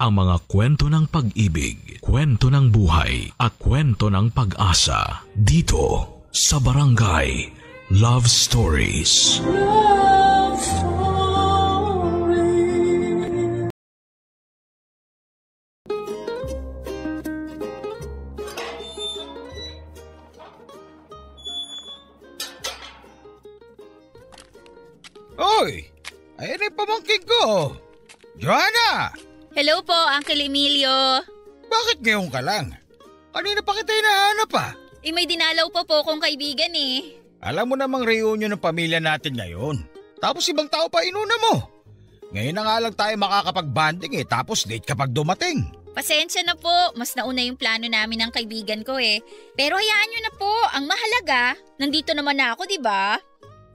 ang mga kwento ng pag-ibig, kwento ng buhay at kwento ng pag-asa dito sa Barangay Love Stories. Love Stories. Hoy! Ayan ay pamangkin ko! Joanna! Hello po, Uncle Emilio. Bakit ngayon ka lang? Kanina pa kita hinahanap ah. May dinalaw po kong kaibigan eh. Alam mo namang reunion ng pamilya natin ngayon. Tapos ibang tao pa inuna mo. Ngayon na nga lang tayo makakapag-banding tapos late kapag dumating. Pasensya na po, mas nauna yung plano namin ng kaibigan ko eh. Pero hayaan nyo na po, ang mahalaga, nandito naman na ako, di ba?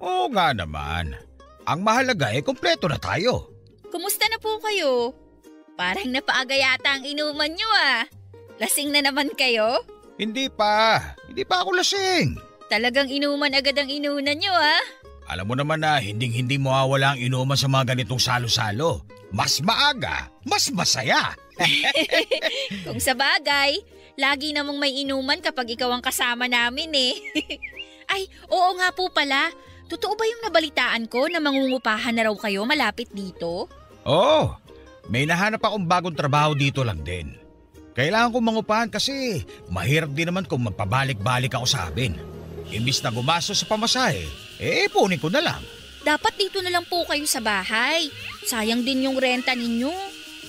Oo nga naman. Ang mahalaga kompleto na tayo. Kumusta na po kayo? Parang napaaga yata ang inuman nyo ah. Lasing na naman kayo? Hindi pa ako lasing. Talagang inuman agad ang inunan nyo ah. Alam mo naman na hindi mawawala ang inuman sa mga ganitong salo-salo. Mas maaga, mas masaya. Kung sa bagay, lagi namang may inuman kapag ikaw ang kasama namin eh. Ay, oo nga po pala. Totoo ba yung nabalitaan ko na mangungupahan na raw kayo malapit dito? Oo, may nahanap akong bagong trabaho dito lang din. Kailangan kong mangupahan kasi mahirap din naman kung magpabalik-balik ako sa amin. Imbis na gumastos sa pamasahe, punin ko na lang. Dapat dito na lang po kayo sa bahay. Sayang din yung renta ninyo.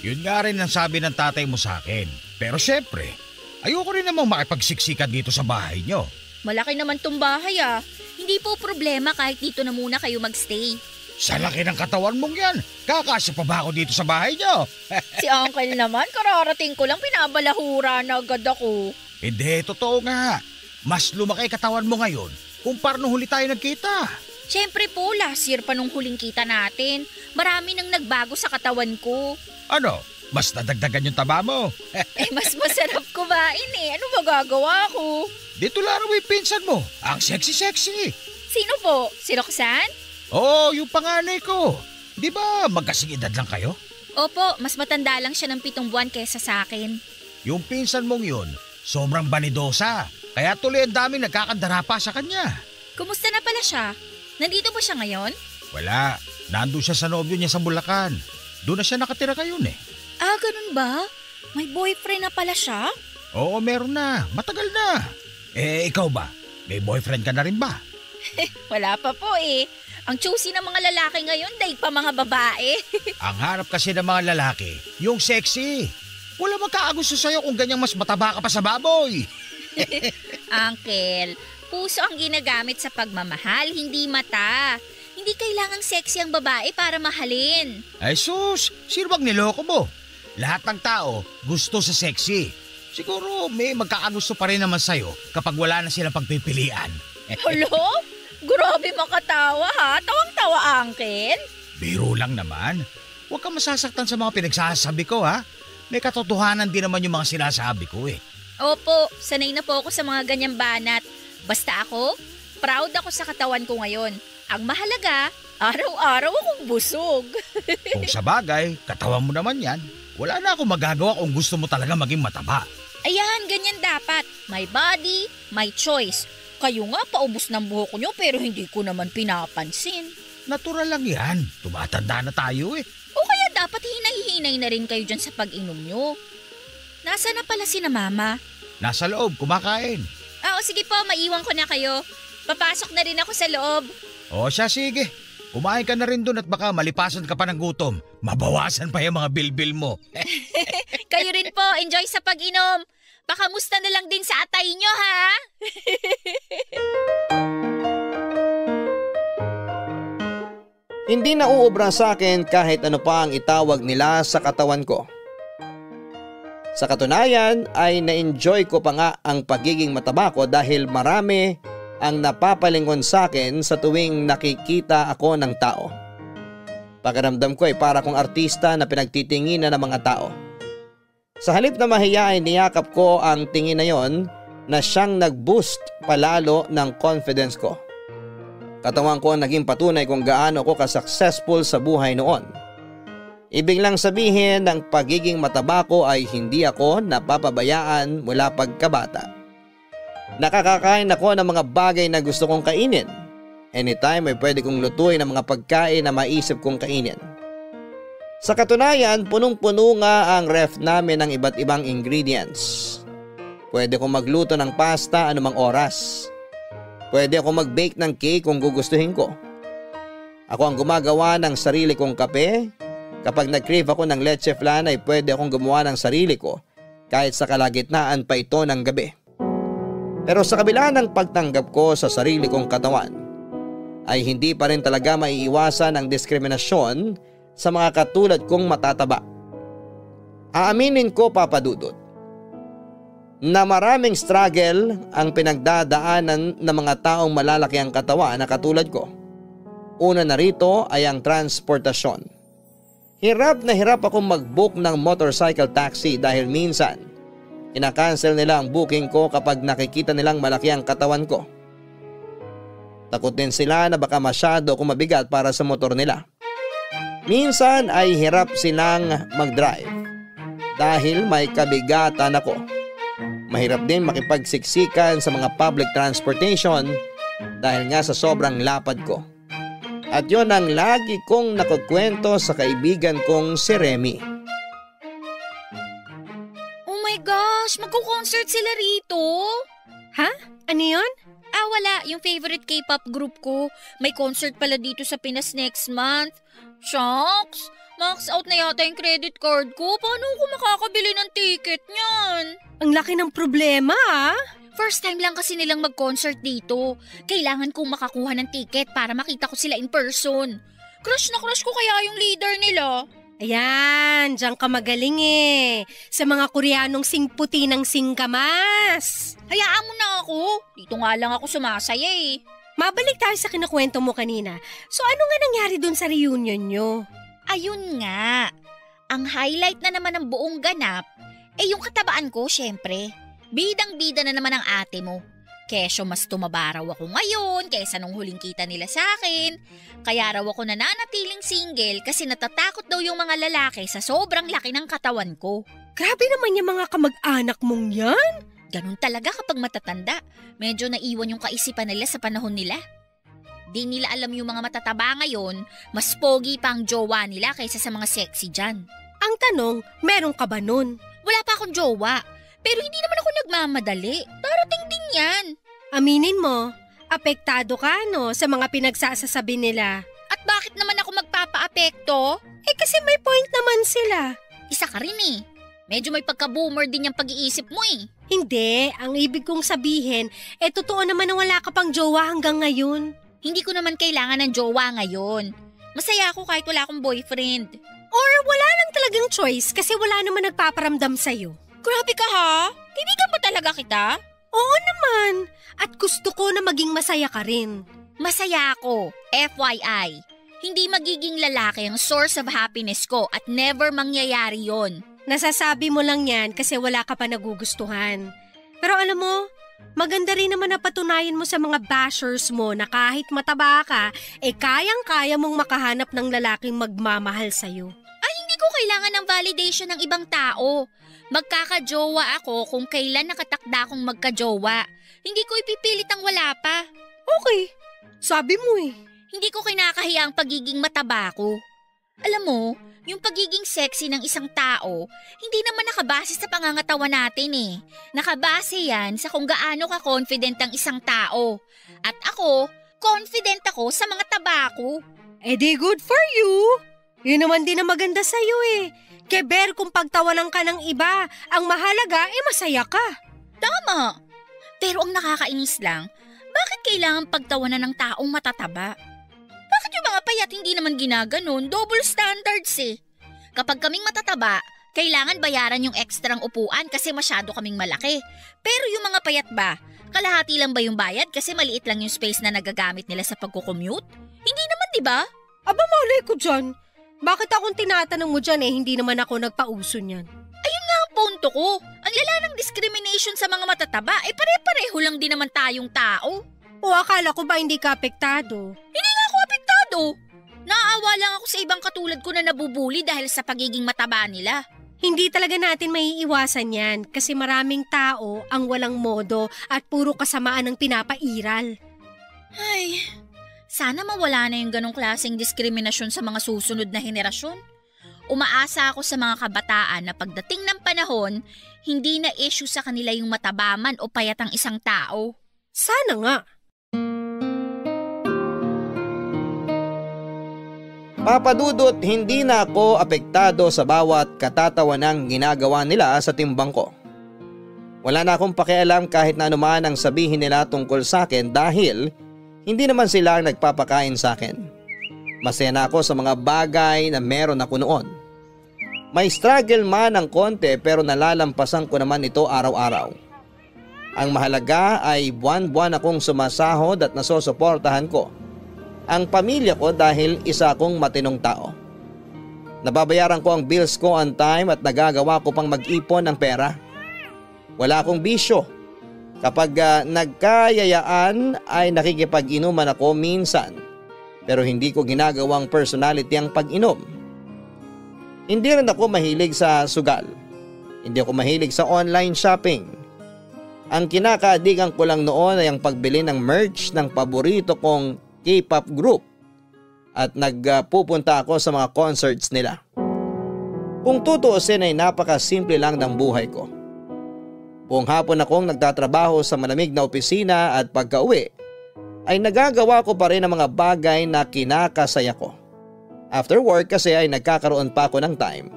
Yun nga rin ang sabi ng tatay mo sa akin. Pero syempre, ayoko rin namang makipagsiksikan dito sa bahay nyo. Malaki naman tong bahay ah. Hindi po problema kahit dito na muna kayo magstay. Sa laki ng katawan mong yan, kakasya pa ba ako dito sa bahay nyo? Si Uncle naman, kararating ko lang pinabalahura na agad ako. Hindi, totoo nga. Mas lumaki katawan mo ngayon kumpara nung huli tayo nagkita. Siyempre po, last year pa nung huling kita natin. Marami nang nagbago sa katawan ko. Ano? Mas nadagdagan yung taba mo? Mas masarap kumain eh. Ano magagawa ko? Dito laro mo yung pinsan mo. Ang sexy-sexy. Sino po? Si Roxanne? Oo, yung panganay ko. Di ba magkasing edad lang kayo? Opo, mas matanda lang siya ng 7 buwan kaysa sa akin. Yung pinsan mong yun, sobrang banidosa. Kaya tuloy ang daming nagkakandara pa sa kanya. Kumusta na pala siya? Nandito ba siya ngayon? Wala. Nandun siya sa nobyo niya sa Bulacan. Doon na siya nakatira ngayon eh. Ah, ganun ba? May boyfriend na pala siya? Oo, meron na. Matagal na. Ikaw ba? May boyfriend ka na rin ba? Wala pa po eh. Ang choosy ng mga lalaki ngayon, daig pa mga babae. Ang harap kasi ng mga lalaki, yung sexy. Wala magkakagusto sa'yo kung ganyang mas mataba ka pa sa baboy. Uncle, puso ang ginagamit sa pagmamahal, hindi mata. Hindi kailangang sexy ang babae para mahalin. Ay sus, sino bang niloko mo? Lahat ng tao gusto sa sexy. Siguro may magkakagusto pa rin naman sa'yo kapag wala na silang pagpipilian. Hello? Grabe makatawa ha. Tawang-tawa, Uncle. Biro lang naman. Huwag kang masasaktan sa mga pinagsasabi ko ha. May katotohanan din naman yung mga sinasabi ko eh. Opo, sanay na po ako sa mga ganyang banat. Basta ako, proud ako sa katawan ko ngayon. Ang mahalaga, araw-araw akong busog. Kung sa bagay, katawan mo naman yan. Wala na akong magagawa kung gusto mo talaga maging mataba. Ayan, ganyan dapat. My body, my choice. Kayo nga, paubos ng buhok nyo pero hindi ko naman pinapansin. Natural lang yan. Tumatanda na tayo eh. O kaya dapat hinay-hinay na rin kayo dyan sa pag-inom nyo. Nasa na pala si na mama? Nasa loob, kumakain. O sige po, maiwan ko na kayo. Papasok na rin ako sa loob. O siya, sige. Kumain ka na rin dun at baka malipasan ka pa ng gutom. Mabawasan pa yung mga bilbil mo. Kayo rin po, enjoy sa pag-inom. Pakamusta na lang din sa atay nyo, ha? Hindi na uubra sa akin kahit ano pa ang itawag nila sa katawan ko. Sa katunayan ay na-enjoy ko pa nga ang pagiging mataba ko dahil marami ang napapalingon sa akin sa tuwing nakikita ako ng tao. Pakiramdam ko ay para kong artista na pinagtitinginan ng mga tao. Sa halip na mahiya ay niyakap ko ang tingin na yon na siyang nag-boost palalo ng confidence ko. Katawan ko ang naging patunay kung gaano ako ka-successful sa buhay noon. Ibig lang sabihin ng pagiging mataba ko ay hindi ako napapabayaan mula pagkabata. Nakakakain ako ng mga bagay na gusto kong kainin. Anytime ay pwede kong lutuin ang mga pagkain na maisip kong kainin. Sa katunayan, punong-puno nga ang ref namin ng iba't ibang ingredients. Pwede kong magluto ng pasta anumang oras. Pwede akong mag-bake ng cake kung gugustuhin ko. Ako ang gumagawa ng sarili kong kape. Kapag nag-crave ako ng leche flan ay pwede akong gumawa ng sarili ko kahit sa kalagitnaan pa ito ng gabi. Pero sa kabila ng pagtanggap ko sa sarili kong katawan, ay hindi pa rin talaga maiiwasan ang diskriminasyon sa mga katulad kong matataba. Aaminin ko, Papa Dudut, na maraming struggle ang pinagdadaanan ng mga taong malalaki ang katawan na katulad ko. Una na rito ay ang transportasyon. Hirap na hirap akong mag-book ng motorcycle taxi dahil minsan kinakancel nila ang booking ko kapag nakikita nilang malaki ang katawan ko. Takot din sila na baka masyado akong mabigat para sa motor nila. Minsan ay hirap silang mag-drive dahil may kabigatan ako. Mahirap din makipagsiksikan sa mga public transportation dahil nga sa sobrang lapad ko. At yon ang lagi kong nakukwento sa kaibigan kong si Remy. Oh my gosh, magko-concert sila rito. Ha? Ano yun? Wala. Yung favorite K-pop group ko. May concert pala dito sa Pinas next month. Shucks! Max out na yata yung credit card ko. Paano ako makakabili ng ticket niyan? Ang laki ng problema First time lang kasi nilang mag-concert dito. Kailangan kong makakuha ng ticket para makita ko sila in person. Crush na crush ko kaya yung leader nila. Ayan, diyan ka magaling Sa mga Koreanong singputi ng singkamas. Hayaan mo na ako. Dito nga lang ako sumasaya Mabalik tayo sa kinakwento mo kanina. So ano nga nangyari dun sa reunion nyo? Ayun nga. Ang highlight na naman ng buong ganap, yung katabaan ko syempre. Bidang-bida na naman ang ate mo. Kesyo mas tumaba raw ako ngayon kaysa nung huling kita nila sa akin. Kaya raw ako nananatiling single kasi natatakot daw yung mga lalaki sa sobrang laki ng katawan ko. Grabe naman yung mga kamag-anak mong yan. Ganun talaga kapag matatanda. Medyo naiwan yung kaisipan nila sa panahon nila. Di nila alam yung mga matataba ngayon, mas pogi pa ang jowa nila kaysa sa mga sexy dyan. Ang tanong, meron ka ba nun? Wala pa akong jowa. Pero hindi naman ako nagmamadali. Darating din yan. Aminin mo, apektado ka sa mga pinagsasasabi nila. At bakit naman ako magpapaapekto? Kasi may point naman sila. Isa ka rin Medyo may pagka-boomer din yung pag-iisip mo Hindi, ang ibig kong sabihin, totoo naman na wala ka pang jowa hanggang ngayon. Hindi ko naman kailangan ng jowa ngayon. Masaya ako kahit wala akong boyfriend. Or wala lang talagang choice kasi wala naman nagpaparamdam sa'yo. Grabe ka ha? Kaibigan ba talaga kita? Oo naman. At gusto ko na maging masaya ka rin. Masaya ako. FYI. Hindi magiging lalaki ang source of happiness ko at never mangyayari yon. Nasasabi mo lang yan kasi wala ka pa nagugustuhan. Pero alam mo, maganda rin naman na patunayan mo sa mga bashers mo na kahit mataba ka, kayang-kaya mong makahanap ng lalaking magmamahal sa'yo. Hindi ko kailangan ng validation ng ibang tao. Magkakajowa ako kung kailan nakatakda akong magkajowa. Hindi ko ipipilit ang wala pa. Okay, sabi mo Hindi ko kinakahiya ang pagiging mataba ko. Alam mo, yung pagiging sexy ng isang tao, hindi naman nakabase sa pangangatawan natin Nakabase yan sa kung gaano ka-confident ang isang tao. At ako, confident ako sa mga taba ko. Di good for you. Yun naman din ang maganda sa'yo Keber kung pagtawanan ka ng iba, ang mahalaga masaya ka. Tama. Pero ang nakakainis lang, bakit kailangan pagtawanan ng taong matataba? Bakit yung mga payat hindi naman ginaganon? Double standards Kapag kaming matataba, kailangan bayaran yung ekstrang upuan kasi masyado kaming malaki. Pero yung mga payat ba, kalahati lang ba yung bayad kasi maliit lang yung space na nagagamit nila sa pagkukommute? Hindi naman, di ba? Aba, malay ko dyan. Bakit akong tinatanong mo dyan hindi naman ako nagpauso niyan? Ayun nga ang punto ko. Ang lala ng discrimination sa mga matataba, pare-pareho lang din naman tayong tao. O akala ko ba hindi ka apektado? Hindi nga ako apektado. Naaawa lang ako sa ibang katulad ko na nabubuli dahil sa pagiging mataba nila. Hindi talaga natin maiiwasan yan kasi maraming tao ang walang modo at puro kasamaan ang pinapairal. Ay, sana mawala na yung ganong klaseng diskriminasyon sa mga susunod na henerasyon. Umaasa ako sa mga kabataan na pagdating ng panahon, hindi na issue sa kanila yung matabaman o payatang isang tao. Sana nga. Papadudot, hindi na ako apektado sa bawat katatawanang ginagawa nila sa timbang ko. Wala na akong pakialam kahit na anuman ang sabihin nila tungkol sa akin dahil hindi naman sila ang nagpapakain sa akin. Masaya na ako sa mga bagay na meron ako noon. May struggle man ng konti pero nalalampasan ko naman ito araw-araw. Ang mahalaga ay buwan-buwan akong sumasahod at nasusuportahan ko ang pamilya ko dahil isa akong matinong tao. Nababayaran ko ang bills ko on time at nagagawa ko pang mag-ipon ng pera. Wala akong bisyo. Kapag nagkayayaan ay nakikipag-inuman ako minsan pero hindi ko ginagawang personality ang pag-inom. Hindi rin ako mahilig sa sugal. Hindi ako mahilig sa online shopping. Ang kinakaadikan ko lang noon ay ang pagbili ng merch ng paborito kong K-pop group at nagpupunta ako sa mga concerts nila. Kung tutuusin ay napakasimple lang ng buhay ko. Buong hapon akong nagtatrabaho sa malamig na opisina at pagka-uwi ay nagagawa ko pa rin ang mga bagay na kinakasaya ko. After work kasi ay nagkakaroon pa ako ng time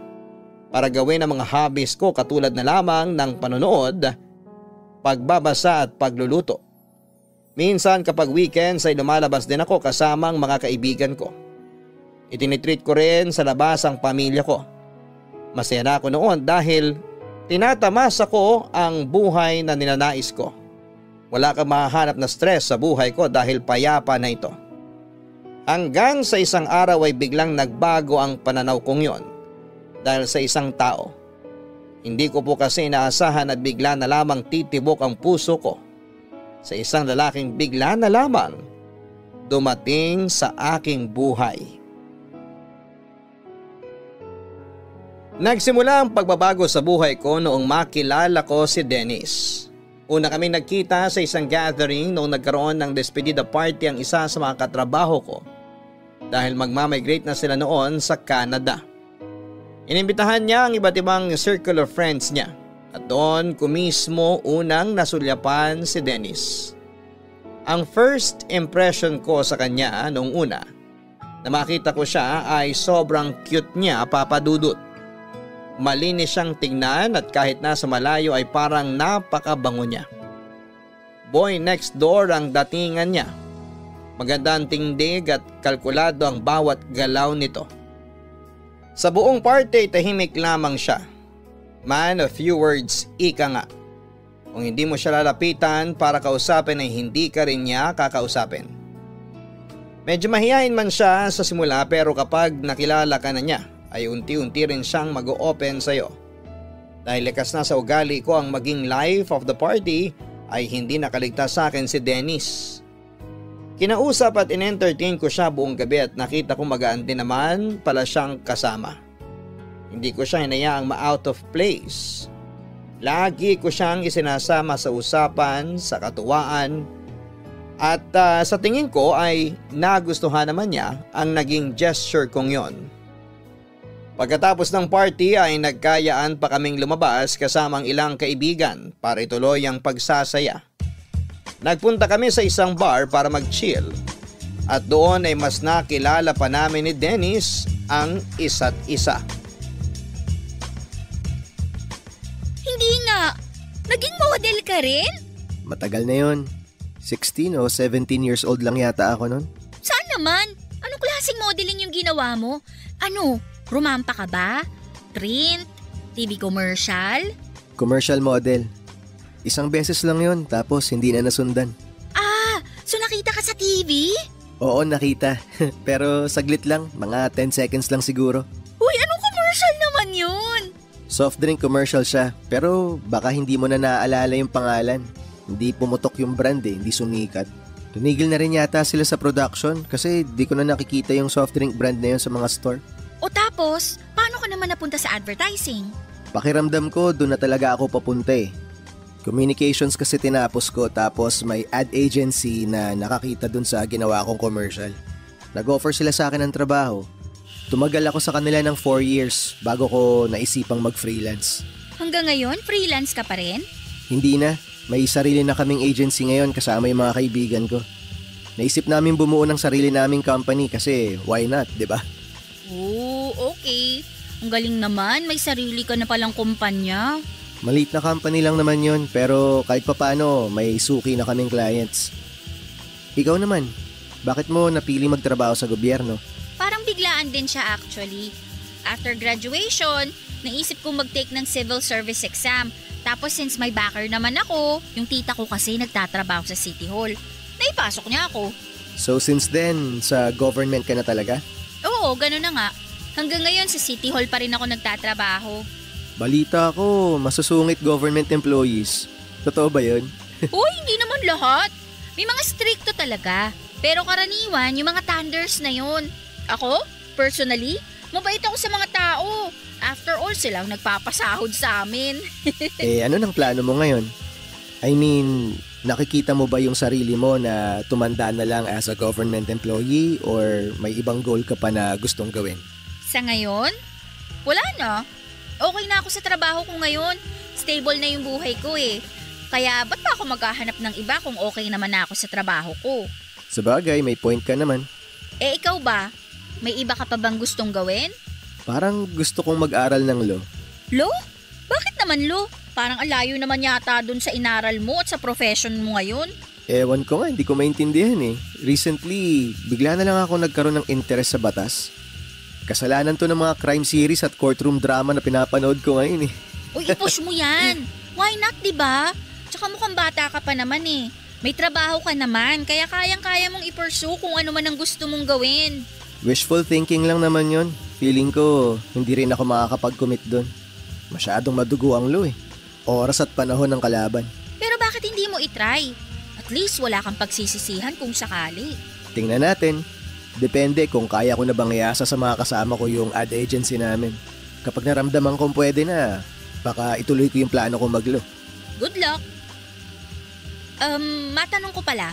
para gawin ang mga hobbies ko katulad na lamang ng panonood, pagbabasa at pagluluto. Minsan kapag weekends ay lumalabas din ako kasama ang mga kaibigan ko. Itinitreat ko rin sa labas ang pamilya ko. Masaya na ako noon dahil tinatamasa ko ang buhay na ninanais ko. Wala kang mahahanap na stress sa buhay ko dahil payapa na ito. Hanggang sa isang araw ay biglang nagbago ang pananaw kong yon dahil sa isang tao. Hindi ko po kasi inaasahan at bigla na lamang titibok ang puso ko sa isang lalaking bigla na lamang dumating sa aking buhay. Nagsimula ang pagbabago sa buhay ko noong makilala ko si Dennis. Una kaming nagkita sa isang gathering noong nagkaroon ng despedida party ang isa sa mga katrabaho ko dahil magmamigrate na sila noon sa Canada. Inimbitahan niya ang iba't ibang circle of friends niya. At doon ko mismo unang nasulyapan si Dennis. Ang first impression ko sa kanya noong una na makita ko siya ay sobrang cute niya, papadudot. Malinis siyang tingnan at kahit nasa malayo ay parang napakabango niya. Boy next door ang datingan niya. Maganda ang tindig at kalkulado ang bawat galaw nito. Sa buong party tahimik lamang siya. Man of few words, ika nga. Kung hindi mo siya lalapitan para kausapin ay hindi ka rin niya kakausapin. Medyo mahihain man siya sa simula pero kapag nakilala ka na niya ay unti-unti rin siyang mag-o-open sa'yo. Dahil likas na sa ugali ko ang maging life of the party ay hindi nakaligtas sa akin si Dennis. Kinausap at in-entertain ko siya buong gabi at nakita ko magaan din naman pala siyang kasama. Hindi ko siya hinayaang ma-out of place. Lagi ko siyang isinasama sa usapan, sa katuwaan. At sa tingin ko ay nagustuhan naman niya ang naging gesture kong yon. Pagkatapos ng party ay nagkayaan pa kaming lumabas kasamang ilang kaibigan para ituloy ang pagsasaya. Nagpunta kami sa isang bar para mag-chill. At doon ay mas nakilala pa namin ni Dennis ang isa't isa. Hindi nga. Naging model ka rin? Matagal na yon. 16 o 17 years old lang yata ako nun. Saan naman? Anong klaseng modeling yung ginawa mo? Ano? Rumampa ka ba? Print? TV commercial? Commercial model. Isang beses lang yon tapos hindi na nasundan. Ah, so nakita ka sa TV? Oo, nakita. Pero saglit lang, mga 10 seconds lang siguro. Uy, anong commercial naman yun? Soft drink commercial siya, pero baka hindi mo na naaalala yung pangalan. Hindi pumutok yung brand hindi sumikat. Tumigil na rin yata sila sa production kasi di ko na nakikita yung soft drink brand na yun sa mga store. O tapos, paano ka naman napunta sa advertising? Pakiramdam ko doon na talaga ako papunta eh. Communications kasi tinapos ko tapos may ad agency na nakakita doon sa ginawa kong commercial. Nag-offer sila sa akin ng trabaho. Tumagal ako sa kanila ng 4 years bago ko naisipang mag-freelance. Hanggang ngayon, freelance ka pa rin? Hindi na. May sarili na kaming agency ngayon kasama yung mga kaibigan ko. Naisip namin bumuo ng sarili naming company kasi why not, di ba? Oo, okay. Ang galing naman, may sarili ka na palang kumpanya. Maliit na company lang naman yon pero kahit papano may suki na kaming clients. Ikaw naman, bakit mo napili magtrabaho sa gobyerno? Parang biglaan din siya actually. After graduation, naisip kong mag-take ng civil service exam. Tapos since may backer naman ako, yung tita ko kasi nagtatrabaho sa City Hall. Naipasok niya ako. So since then, sa government ka na talaga? Oo, gano'n na nga. Hanggang ngayon sa City Hall pa rin ako nagtatrabaho. Balita ko, masusungit government employees. Totoo ba yun? Uy, hindi naman lahat. May mga stricto talaga. Pero karaniwan, yung mga thunders na yun. Ako, personally, mabait ako sa mga tao. After all, silang nagpapasahod sa amin. Ano nang plano mo ngayon? I mean, nakikita mo ba yung sarili mo na tumanda na lang as a government employee or may ibang goal ka pa na gustong gawin? Sa ngayon? Wala na. Okay na ako sa trabaho ko ngayon. Stable na yung buhay ko eh. Kaya ba't pa ako maghahanap ng iba kung okay naman na ako sa trabaho ko? Sabagay, may point ka naman. Ikaw ba? May iba ka pa bang gustong gawin? Parang gusto kong mag-aral ng law. Law? Bakit naman law? Parang alayo naman yata dun sa inaral mo at sa profession mo ngayon. Ewan ko nga, hindi ko maintindihan eh. Recently, bigla na lang ako nagkaroon ng interest sa batas. Kasalanan to ng mga crime series at courtroom drama na pinapanood ko ngayon eh. Uy, i-push mo yan. Why not, diba? Tsaka mukhang bata ka pa naman eh. May trabaho ka naman, kaya kayang-kaya mong i-pursue kung ano man ang gusto mong gawin. Wishful thinking lang naman yon. Feeling ko, hindi rin ako makakapag-commit doon. Masyadong madugo ang law eh. Oras at panahon ng kalaban. Pero bakit hindi mo itry? At least wala kang pagsisisihan kung sakali. Tingnan natin. Depende kung kaya ko na bang iasa sa mga kasama ko yung ad agency namin. Kapag naramdaman kong pwede na, baka ituloy ko yung plano kong mag-law. Good luck. Matanong ko pala,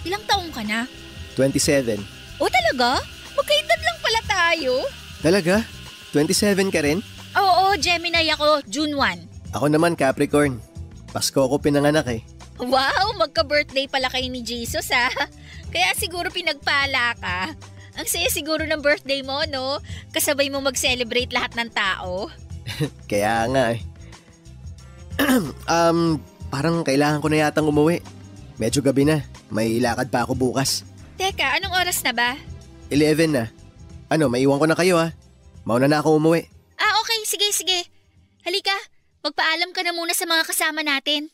ilang taong ka na? 27. O talaga? Magkaedad lang pala tayo. Talaga? 27 ka rin? Oo, Gemini ako, June 1. Ako naman Capricorn. Pasko ako pinanganak eh. Wow, magka-birthday pala kayo ni Jesus ha. Kaya siguro pinagpala ka. Ang saya siguro ng birthday mo, no? Kasabay mo mag-celebrate lahat ng tao. Kaya nga eh. Parang kailangan ko na yatang umuwi. Medyo gabi na. May lakad pa ako bukas. Teka, anong oras na ba? 11 na. Maiwan ko na kayo ha. Mauna na ako umuwi. Okay. Sige. Halika, magpaalam ka na muna sa mga kasama natin.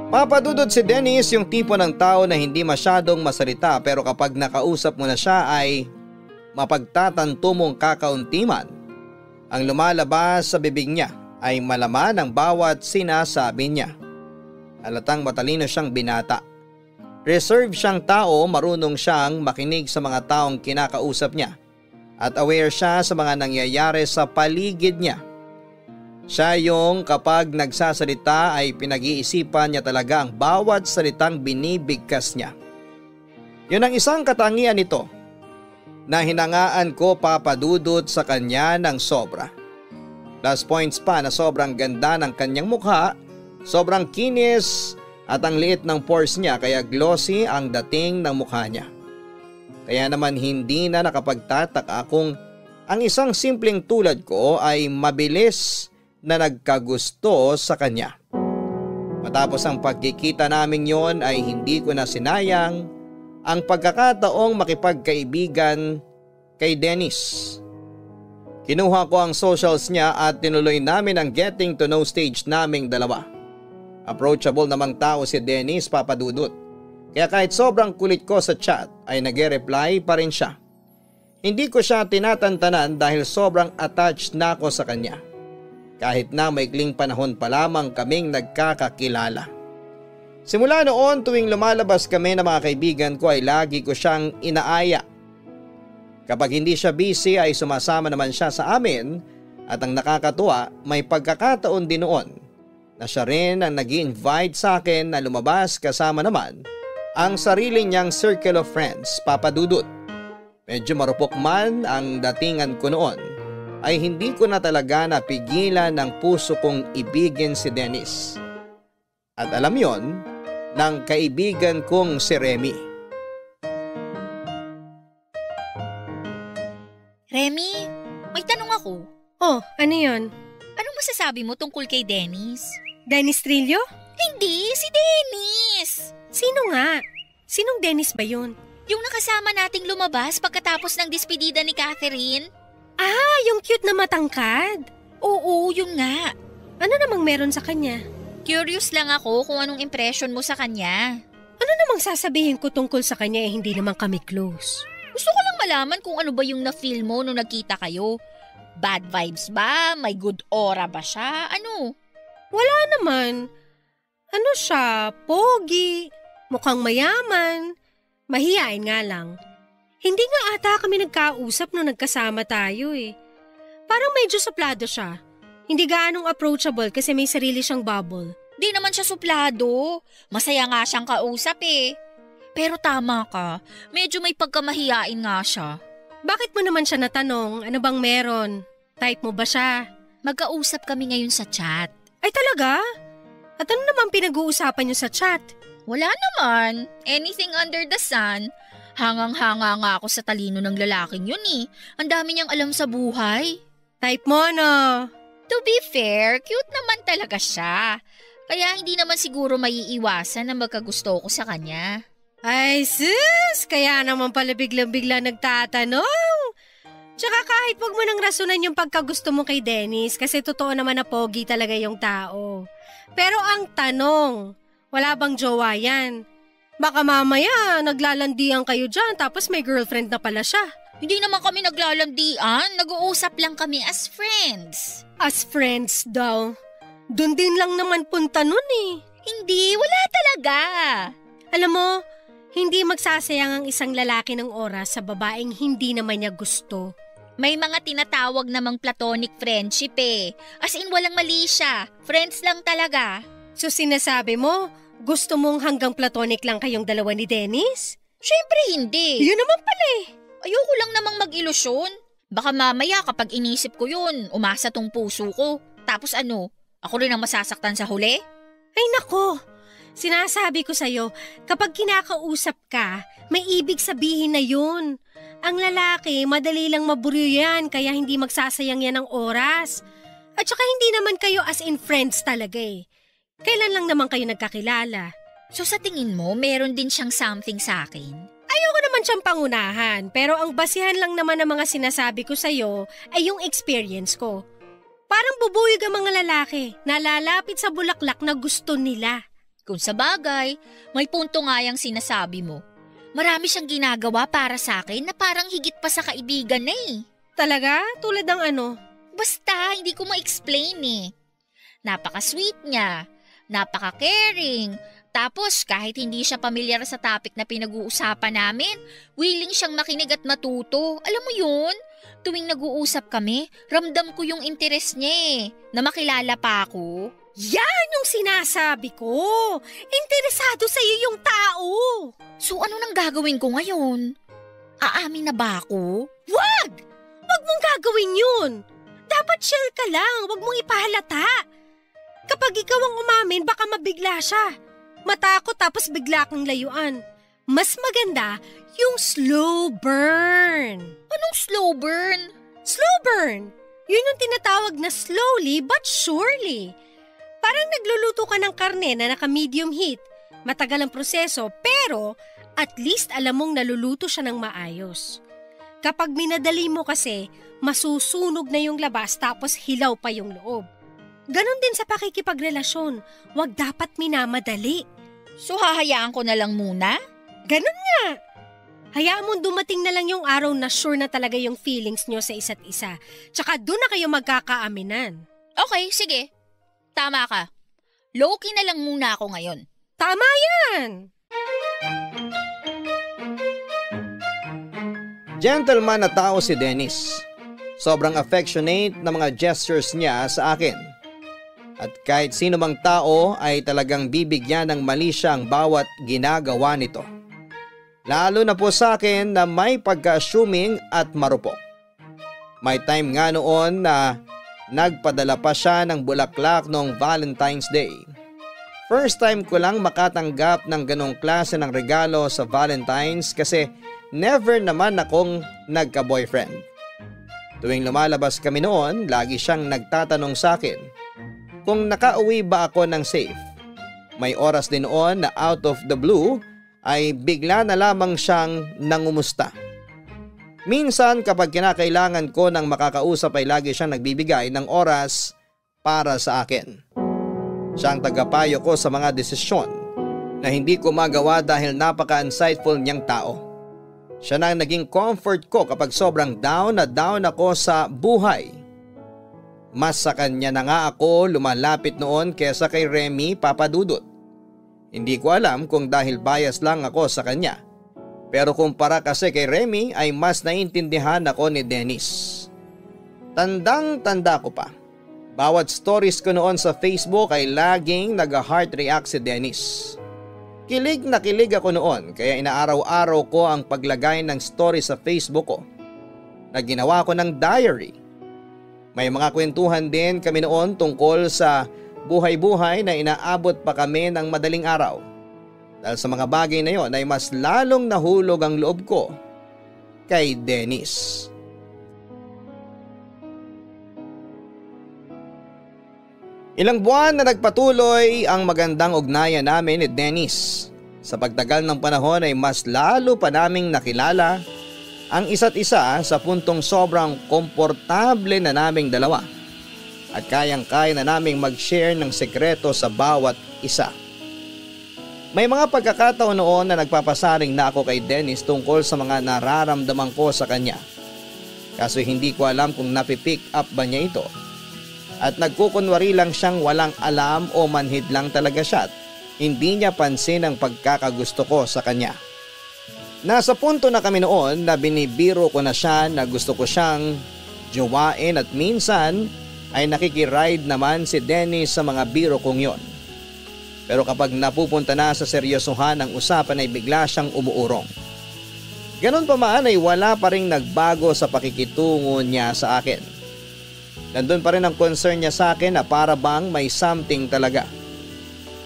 Papadudod si Dennis yung tipo ng tao na hindi masyadong masalita pero kapag nakausap mo na siya ay mapagtatanto mong kakaunti man. Ang lumalabas sa bibig niya ay malaman ang bawat sinasabi niya. Halatang matalino siyang binata. Reserve siyang tao, marunong siyang makinig sa mga taong kinakausap niya at aware siya sa mga nangyayari sa paligid niya. Siya yung kapag nagsasalita ay pinag-iisipan niya talaga ang bawat salitang binibigkas niya. Yun ang isang katangian nito na hinangaan ko papadudot sa kanya ng sobra. Plus points pa na sobrang ganda ng kanyang mukha, sobrang kinis at ang liit ng pores niya kaya glossy ang dating ng mukha niya. Kaya naman hindi na nakapagtataka kung ang isang simpleng tulad ko ay mabilis na nagkagusto sa kanya. Matapos ang pagkikita namin yon ay hindi ko na sinayang ang pagkakataong makipagkaibigan kay Dennis. Kinuha ko ang socials niya at tinuloy namin ang getting to know stage naming dalawa. Approachable namang tao si Dennis, papadudot. Kaya kahit sobrang kulit ko sa chat ay nag-reply pa rin siya. Hindi ko siya tinatantanan dahil sobrang attached na ako sa kanya. kahit na maikling panahon pa lamang kaming nagkakakilala. Simula noon tuwing lumalabas kami ng mga kaibigan ko ay lagi ko siyang inaaya. Kapag hindi siya busy ay sumasama naman siya sa amin at ang nakakatuwa may pagkakataon din noon na siya rin ang nag-i-invite sa akin na lumabas kasama naman ang sarili niyang circle of friends, Papa Dudut. Medyo marupok man ang datingan ko noon ay hindi ko na talaga napigilan ng puso kong ibigin si Dennis. At alam yon ng kaibigan kong si Remy. Remy, may tanong ako. Oh, ano yun? Anong masasabi mo tungkol kay Dennis? Dennis Trillo? Hindi, si Dennis! Sino nga? Sinong Dennis ba yun? Yung nakasama nating lumabas pagkatapos ng despedida ni Catherine? Ah, yung cute na matangkad. Oo, yun nga. Ano namang meron sa kanya? Curious lang ako kung anong impression mo sa kanya. Ano namang sasabihin ko tungkol sa kanya hindi naman kami close? Gusto ko lang malaman kung ano ba yung na-feel mo nung nagkita kayo. Bad vibes ba? May good aura ba siya? Ano? Wala naman. Ano siya? Pogi. Mukhang mayaman. Mahiyain nga lang. Hindi nga ata kami nagkausap nung nagkasama tayo eh. Parang medyo suplado siya. Hindi gaanong approachable kasi may sarili siyang bubble. Di naman siya suplado. Masaya nga siyang kausap eh. Pero tama ka, medyo may pagkamahiyain nga siya. Bakit mo naman siya natanong? Ano bang meron? Type mo ba siya? Magkausap kami ngayon sa chat. Ay talaga? At ano naman pinag-uusapan niyo sa chat? Wala naman. Anything under the sun. Hangang-hanga nga ako sa talino ng lalaking yun eh. Ang dami niyang alam sa buhay. Type mo no? To be fair, cute naman talaga siya. Kaya hindi naman siguro maiiwasan na magkagusto ko sa kanya. Ay sis, kaya naman pala biglang-bigla nagtatanong. Tsaka kahit wag mo nang rasunan yung pagkagusto mo kay Dennis kasi totoo naman na pogi talaga yung tao. Pero ang tanong, wala bang jowa yan? Baka mamaya naglalandian kayo dyan tapos may girlfriend na pala siya. Hindi naman kami naglalandian, nag-uusap lang kami as friends. As friends daw? Doon din lang naman punta nun eh. Hindi, wala talaga. Alam mo, hindi magsasayang ang isang lalaki ng oras sa babaeng hindi naman niya gusto. May mga tinatawag namang platonic friendship eh. As in walang mali siya. Friends lang talaga. So sinasabi mo, gusto mong hanggang platonic lang kayong dalawa ni Dennis? Syempre hindi. Yun naman pala eh. Ayoko lang namang mag-ilusyon. Baka mamaya kapag inisip ko yun, umasa tong puso ko. Tapos ano, ako rin ang masasaktan sa huli? Ay nako, sinasabi ko sa'yo, kapag kinakausap ka, may ibig sabihin na yun. Ang lalaki, madali lang maburyo yan, kaya hindi magsasayang yan ng oras. At saka hindi naman kayo as in friends talaga eh. Kailan lang naman kayo nagkakilala? So sa tingin mo, meron din siyang something sa akin? Ayoko naman siyang pangunahan, pero ang basihan lang naman ng mga sinasabi ko sa'yo ay yung experience ko. Parang bubuyog ang mga lalaki na lalapit sa bulaklak na gusto nila. Kung sa bagay, may punto nga yung sinasabi mo. Marami siyang ginagawa para sa akin na parang higit pa sa kaibigan na eh. Talaga? Tulad ng ano? Basta, hindi ko ma-explain eh. Napaka-sweet niya, napaka-caring, tapos kahit hindi siya pamilyar sa topic na pinag-uusapan namin, willing siyang makinig at matuto. Alam mo yun? Tuwing nag-uusap kami, ramdam ko yung interes niya eh, na makilala pa ako. Yan yung sinasabi ko! Interesado sa'yo yung tao! So ano nang gagawin ko ngayon? Aamin na ba ako? Wag! Wag mong gagawin yun! Dapat chill ka lang, wag mong ipahalata. Kapag ikaw ang umamin, baka mabigla siya. Matakot tapos bigla kang layuan. Mas maganda yung slow burn. Anong slow burn? Slow burn! Yun yung tinatawag na slowly but surely. Parang nagluluto ka ng karne na naka-medium heat. Matagal ang proseso pero at least alam mong naluluto siya ng maayos. Kapag minadali mo kasi, masusunog na yung labas tapos hilaw pa yung loob. Ganon din sa pakikipagrelasyon, wag dapat minamadali. So hahayaan ko na lang muna? Ganon nga. Hayaan mo dumating na lang yung araw na sure na talaga yung feelings nyo sa isa't isa. Tsaka doon na kayo magkakaaminan. Okay, sige. Tama ka. Low-key na lang muna ako ngayon. Tama yan! Gentleman na tao si Dennis. Sobrang affectionate na mga gestures niya sa akin. At kahit sino mang tao ay talagang bibigyan ng mali siya ang bawat ginagawa nito. Lalo na po sa akin na may pagka-assuming at marupok. May time nga noon na nagpadala pa siya ng bulaklak noong Valentine's Day. First time ko lang makatanggap ng ganong klase ng regalo sa Valentine's kasi never naman akong nagka-boyfriend. Tuwing lumalabas kami noon, lagi siyang nagtatanong sa akin kung nakauwi ba ako ng safe. May oras din noon na out of the blue ay bigla na lamang siyang nangumusta. Minsan kapag kinakailangan ko ng makakausap ay lagi siyang nagbibigay ng oras para sa akin. Siyang tagapayo ko sa mga desisyon na hindi ko magawa dahil napaka-insightful niyang tao. Siya na naging comfort ko kapag sobrang down na down ako sa buhay. Mas sa kanya na nga ako lumalapit noon kesa kay Remy Papadudot. Hindi ko alam kung dahil bias lang ako sa kanya. Pero kumpara kasi kay Remy ay mas naiintindihan ako ni Dennis. Tandang-tanda ko pa. Bawat stories ko noon sa Facebook ay laging nag-heart react si Dennis. Kilig na kilig ako noon kaya inaaraw-araw ko ang paglagay ng story sa Facebook ko. Na ginawa ko ng diary. May mga kwentuhan din kami noon tungkol sa buhay-buhay na inaabot pa kami ng madaling araw. Dahil sa mga bagay na yon ay mas lalong nahulog ang loob ko kay Dennis. Ilang buwan na nagpatuloy ang magandang ugnayan namin ni Dennis. Sa pagtagal ng panahon ay mas lalo pa naming nakilala ang isa't isa sa puntong sobrang komportable na naming dalawa. At kayang-kaya na naming mag-share ng sekreto sa bawat isa. May mga pagkakataon noon na nagpapasaring na ako kay Dennis tungkol sa mga nararamdaman ko sa kanya. Kaso hindi ko alam kung napipick up ba niya ito. At nagkukunwari lang siyang walang alam o manhid lang talaga siya at hindi niya pansin ang pagkakagusto ko sa kanya. Nasa punto na kami noon na binibiro ko na siya na gusto ko siyang jowain at minsan ay nakikiride naman si Dennis sa mga biro kong yon. Pero kapag napupunta na sa seryosohan ang usapan ay bigla siyang umuurong. Ganon pa man ay wala pa ring nagbago sa pakikitungo niya sa akin. Nandun pa rin ang concern niya sa akin na para bang may something talaga.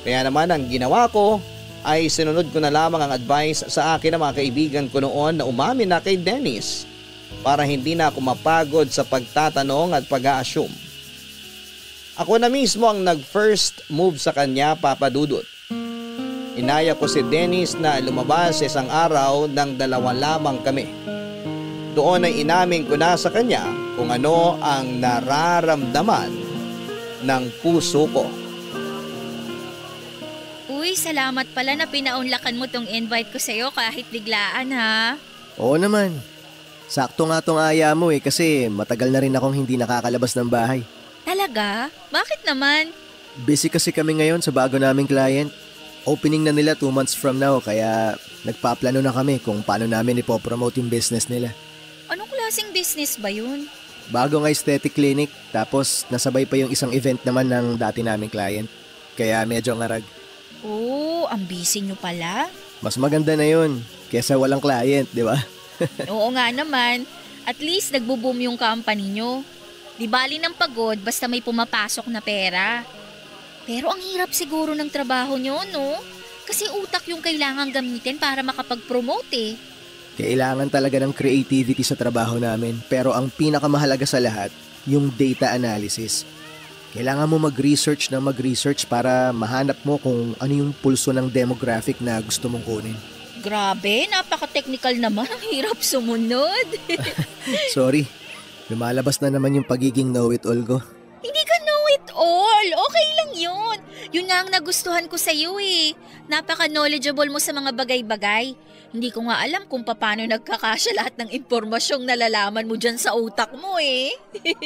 Kaya naman ang ginawa ko ay sinunod ko na lamang ang advice sa akin ng mga kaibigan ko noon na umamin na kay Dennis para hindi na ako mapagod sa pagtatanong at pag-a-assume. Ako na mismo ang nag-first move sa kanya, Papadudot. Inaya ko si Dennis na lumabas isang araw nang dalawa lamang kami. Doon ay inamin ko na sa kanya kung ano ang nararamdaman ng puso ko. Uy, salamat pala na pinaunlakan mo tong invite ko sa'yo kahit biglaan ha. Oo naman. Sakto nga tong aya mo kasi matagal na rin akong hindi nakakalabas ng bahay. Talaga? Bakit naman? Busy kasi kami ngayon sa bago naming client. Opening na nila 2 months from now kaya nagpaplano na kami kung paano namin ipopromote yung business nila. Anong klaseng business ba yun? Bagong aesthetic clinic tapos nasabay pa yung isang event naman ng dati naming client. Kaya medyo ngarag. Oh, ang busy nyo pala. Mas maganda na yun kesa walang client, di ba? Oo nga naman. At least nagbo-boom yung company nyo. Di bali ng pagod basta may pumapasok na pera. Pero ang hirap siguro ng trabaho nyo, no? Kasi utak yung kailangan gamitin para makapag-promote eh. Kailangan talaga ng creativity sa trabaho namin pero ang pinakamahalaga sa lahat, yung data analysis. Kailangan mo mag-research para mahanap mo kung ano yung pulso ng demographic na gusto mong kunin. Grabe, napaka-technical naman. Ang hirap sumunod. Sorry, lumalabas na naman yung pagiging know-it-all ko. Hindi ka know-it-all. Okay lang yun. Yun nga ang nagustuhan ko sa'yo eh. Napaka-knowledgeable mo sa mga bagay-bagay. Hindi ko nga alam kung paano nagkakasya lahat ng impormasyong nalalaman mo dyan sa utak mo eh.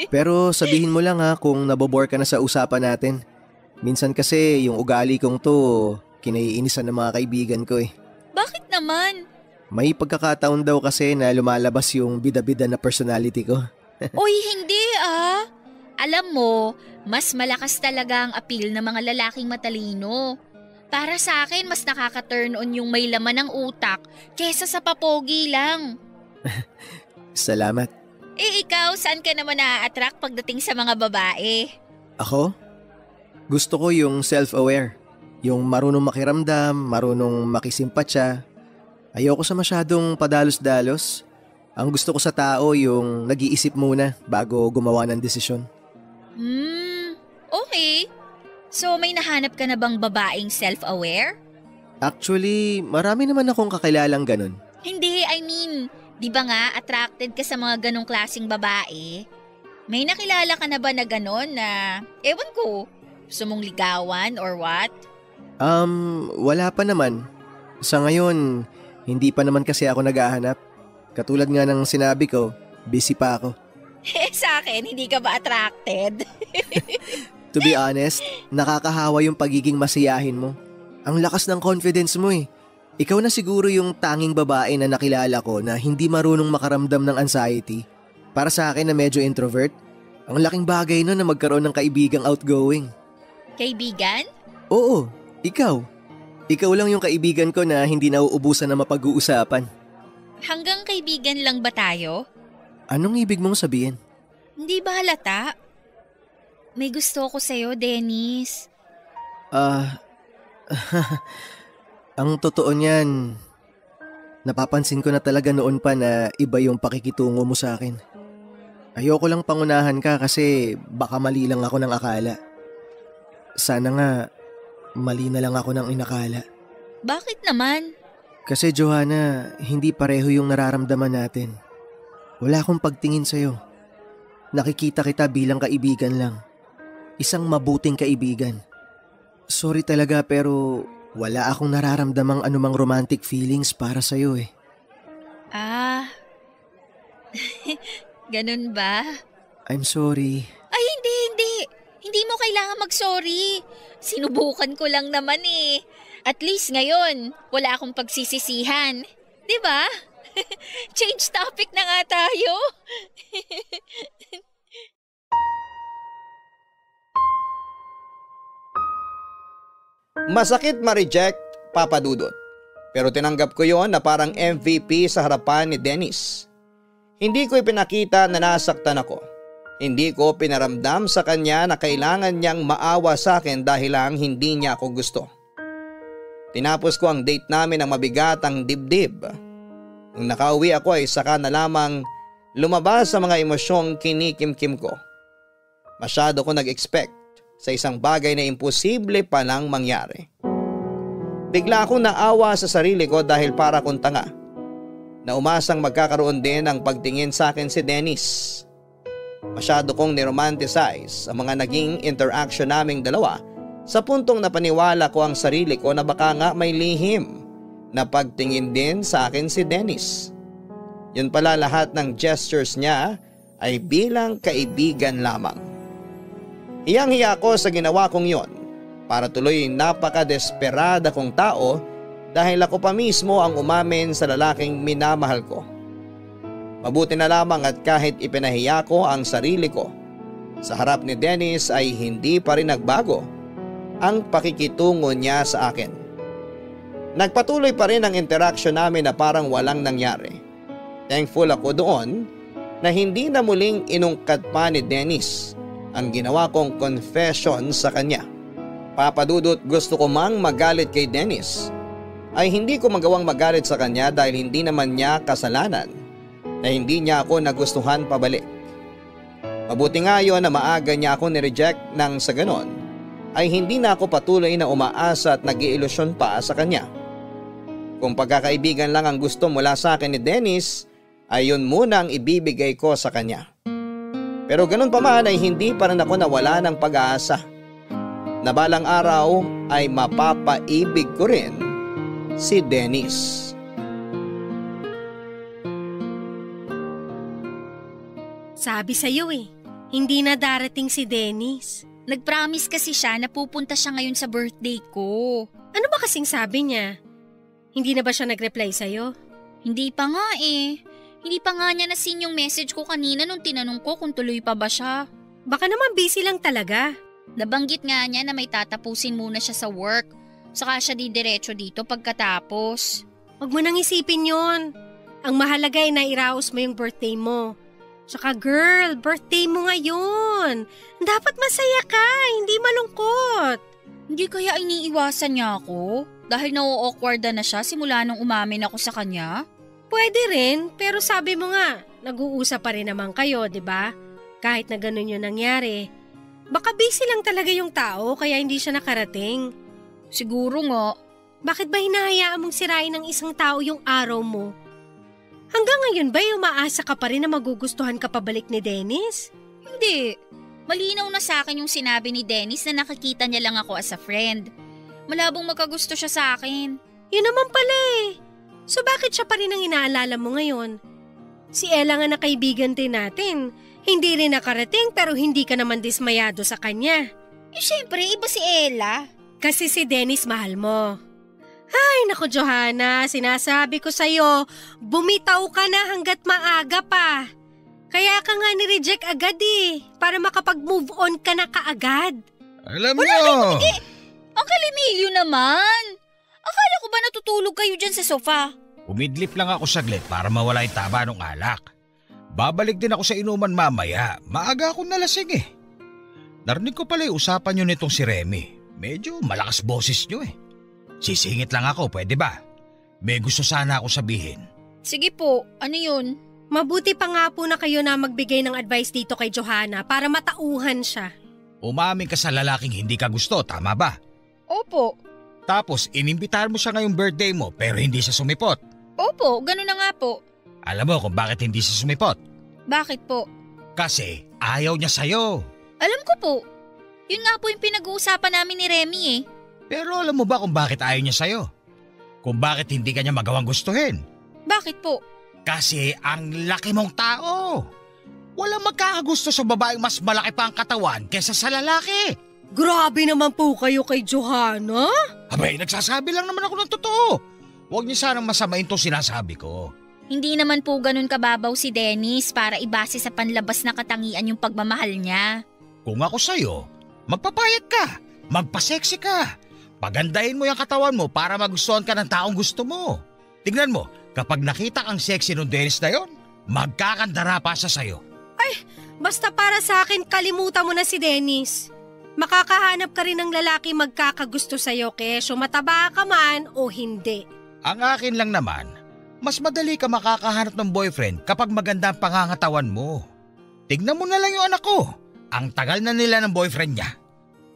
Pero sabihin mo lang ha kung nabobore ka na sa usapan natin. Minsan kasi yung ugali kong to, kinaiinisan ng mga kaibigan ko eh. Bakit naman? May pagkakataon daw kasi na lumalabas yung bida-bida na personality ko. Uy, hindi ah. Alam mo, mas malakas talaga ang appeal ng mga lalaking matalino. Para sa akin, mas nakaka-turn on yung may laman ng utak kesa sa papogi lang. Salamat. Eh ikaw, saan ka naman na-attract pagdating sa mga babae? Ako? Gusto ko yung self-aware. Yung marunong makiramdam, marunong makisimpatya. Ayoko sa masyadong padalos-dalos. Ang gusto ko sa tao yung nag-iisip muna bago gumawa ng desisyon. Okay. So may nahanap ka na bang babaeng self-aware? Actually, marami naman akong kakilalang ganun. Hindi, I mean, di ba nga attracted ka sa mga ganong klaseng babae? May nakilala ka na ba na ganon na, ewan ko, gusto mong ligawan or what? Wala pa naman. Sa ngayon, hindi pa naman kasi ako naghahanap. Katulad nga ng sinabi ko, busy pa ako. Sa akin, hindi ka ba attracted? To be honest, nakakahawa yung pagiging masiyahin mo. Ang lakas ng confidence mo eh. Ikaw na siguro yung tanging babae na nakilala ko na hindi marunong makaramdam ng anxiety. Para sa akin na medyo introvert, ang laking bagay no na magkaroon ng kaibigang outgoing. Kaibigan? Oo, ikaw. Ikaw lang yung kaibigan ko na hindi nauubusan na mapag-uusapan. Hanggang kaibigan lang ba tayo? Anong ibig mong sabihin? Hindi ba halata? May gusto ko sa'yo, Dennis. Ang totoo niyan, napapansin ko na talaga noon pa na iba yung pakikitungo mo sa akin. Ayoko lang pangunahan ka kasi baka mali lang ako ng akala. Sana nga, mali na lang ako ng inakala. Bakit naman? Kasi Johanna, hindi pareho yung nararamdaman natin. Wala akong pagtingin sa'yo. Nakikita kita bilang kaibigan lang. Isang mabuting kaibigan. Sorry talaga pero wala akong nararamdamang anumang romantic feelings para sa'yo eh. Ganun ba? I'm sorry. Ay, hindi. Hindi mo kailangan mag-sorry. Sinubukan ko lang naman eh. At least ngayon, wala akong pagsisisihan. Diba? Change topic na nga tayo. Masakit ma-reject, Papa Dudut. Pero tinanggap ko yon na parang MVP sa harapan ni Dennis. Hindi ko ipinakita na nasaktan ako. Hindi ko pinaramdam sa kanya na kailangan niyang maawa sa akin dahil lang hindi niya ako gusto. Tinapos ko ang date namin ng mabigat ang dibdib. Nung nakauwi ako ay saka na lamang lumabas sa mga emosyong kinikimkim ko. Masyado ko nag-expect sa isang bagay na imposible pa lang mangyari. Bigla akong naawa sa sarili ko dahil para kong tanga. Na umasang magkakaroon din ng pagtingin sa akin si Dennis. Masyado kong niromanticize ang mga naging interaction naming dalawa sa puntong napaniwala ko ang sarili ko na baka nga may lihim na pagtingin din sa akin si Dennis. Yun pala lahat ng gestures niya ay bilang kaibigan lamang. Hiyang-hiya ko sa ginawa kong yon para tuloy napaka-desperada kong tao dahil ako pa mismo ang umamin sa lalaking minamahal ko. Mabuti na lamang at kahit ipinahiya ko ang sarili ko, sa harap ni Dennis ay hindi pa rin nagbago ang pakikitungo niya sa akin. Nagpatuloy pa rin ang interaction namin na parang walang nangyari. Thankful ako doon na hindi na muling inungkat pa ni Dennis ang ginawa kong confession sa kanya. Papa Dudut, gusto ko mang magalit kay Dennis ay hindi ko magawang magalit sa kanya dahil hindi naman niya kasalanan na hindi niya ako nagustuhan pabalik. Mabuti nga yun na maaga niya ako nireject nang sa ganon ay hindi na ako patuloy na umaasa at nag-iilusyon pa sa kanya. Kung pagkakaibigan lang ang gusto mula sa akin ni Dennis ay yun muna ang ibibigay ko sa kanya. Pero ganun pa man ay hindi pa rin ako nawala ng pag-aasa na balang araw ay mapapaibig ko rin si Dennis. Sabi sa'yo hindi na darating si Dennis. Nag-promise kasi siya na pupunta siya ngayon sa birthday ko. Ano ba kasing sabi niya? Hindi na ba siya nag-reply sa'yo? Hindi pa nga Hindi pa nga niya nasin yung message ko kanina nung tinanong ko kung tuloy pa ba siya. Baka naman busy lang talaga. Nabanggit nga niya na may tatapusin muna siya sa work. Saka siya didiretso dito pagkatapos. Huwag mo nang isipin yun. Ang mahalaga ay nairaos mo yung birthday mo. Saka girl, birthday mo ngayon. Dapat masaya ka, hindi malungkot. Hindi kaya iniiwasan niya ako? Dahil na-awkward na siya simula nung umamin ako sa kanya? Pwede rin, pero sabi mo nga, nag-uusap pa rin naman kayo, di ba? Kahit na ganun yung nangyari. Baka busy lang talaga yung tao kaya hindi siya nakarating. Siguro nga. Bakit ba hinahayaan mong sirain ng isang tao yung araw mo? Hanggang ngayon ba umaasa ka pa rin na magugustuhan ka pabalik ni Dennis? Hindi. Malinaw na sa akin yung sinabi ni Dennis na nakikita niya lang ako as a friend. Malabong magkagusto siya sa akin. Yun naman pala So bakit siya pa rin ang inaalala mo ngayon? Si Ella nga na kaibigan din natin. Hindi rin nakarating pero hindi ka naman dismayado sa kanya. Siyempre, iba si Ella. Kasi si Dennis mahal mo. Ay, naku Johanna, sinasabi ko sa'yo, bumitaw ka na hanggat maaga pa. Kaya ka nga ni-reject agad para makapag-move on ka na kaagad. Alam niyo! Uncle Emilio naman! Akala ko ba natutulog kayo dyan sa sofa? Umidlip lang ako saglit para mawala yung taba ng alak. Babalik din ako sa inuman mamaya. Maaga akong nalasing Narinig ko pala yung usapan nyo nitong si Remy. Medyo malakas boses nyo Sisingit lang ako, pwede ba? May gusto sana ako sabihin. Sige po, ano yun? Mabuti pa nga po na kayo na magbigay ng advice dito kay Johanna para matauhan siya. Umamin ka sa lalaking hindi ka gusto, tama ba? Opo. Tapos inimbitahan mo siya ngayong birthday mo pero hindi siya sumipot. Opo, ganun na nga po. Alam mo kung bakit hindi siya sumipot? Bakit po? Kasi ayaw niya sa'yo. Alam ko po. Yun nga po yung pinag-uusapan namin ni Remy Pero alam mo ba kung bakit ayaw niya sa'yo? Kung bakit hindi ka niya magawang gustuhin? Bakit po? Kasi ang laki mong tao. Walang magkakagusto sa babaeng mas malaki pa ang katawan kaysa sa lalaki. Grabe naman po kayo kay Johanna. Abay, nagsasabi lang naman ako ng totoo. Huwag niyo sanang masamain to sinasabi ko. Hindi naman po ganun kababaw si Dennis para ibase sa panlabas na katangian yung pagmamahal niya. Kung ako sa'yo, magpapayat ka, magpa-sexy ka. Pagandahin mo yung katawan mo para magustuhan ka ng taong gusto mo. Tingnan mo, kapag nakita kang sexy nung Dennis na yon, magkakandara pa siya sa'yo. Ay, basta para sa akin kalimutan mo na si Dennis. Makakahanap ka rin ng lalaki magkakagusto sa'yo kesyo mataba ka man o hindi. Ang akin lang naman, mas madali ka makakahanap ng boyfriend kapag maganda ang pangangatawan mo. Tignan mo na lang yung anak ko. Ang tagal na nila ng boyfriend niya.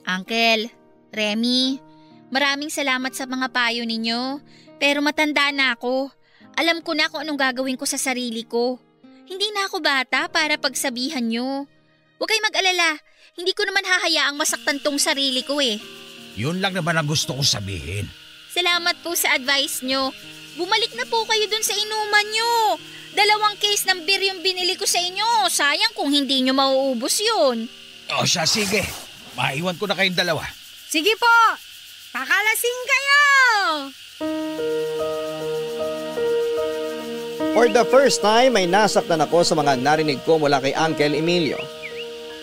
Uncle, Remy, maraming salamat sa mga payo ninyo. Pero matanda na ako. Alam ko na kung anong gagawin ko sa sarili ko. Hindi na ako bata para pagsabihan nyo. Huwag kayong mag-alala. Hindi ko naman hahayaang masaktan tong sarili ko Yun lang naman ang gusto kong sabihin. Salamat po sa advice nyo. Bumalik na po kayo dun sa inuman nyo. 2 case ng beer yung binili ko sa inyo. Sayang kung hindi nyo mauubos yun. O siya, sige. Maiwan ko na kayong dalawa. Sige po, pakalasing kayo! For the first time ay nasaktan ako sa mga narinig ko mula kay Uncle Emilio.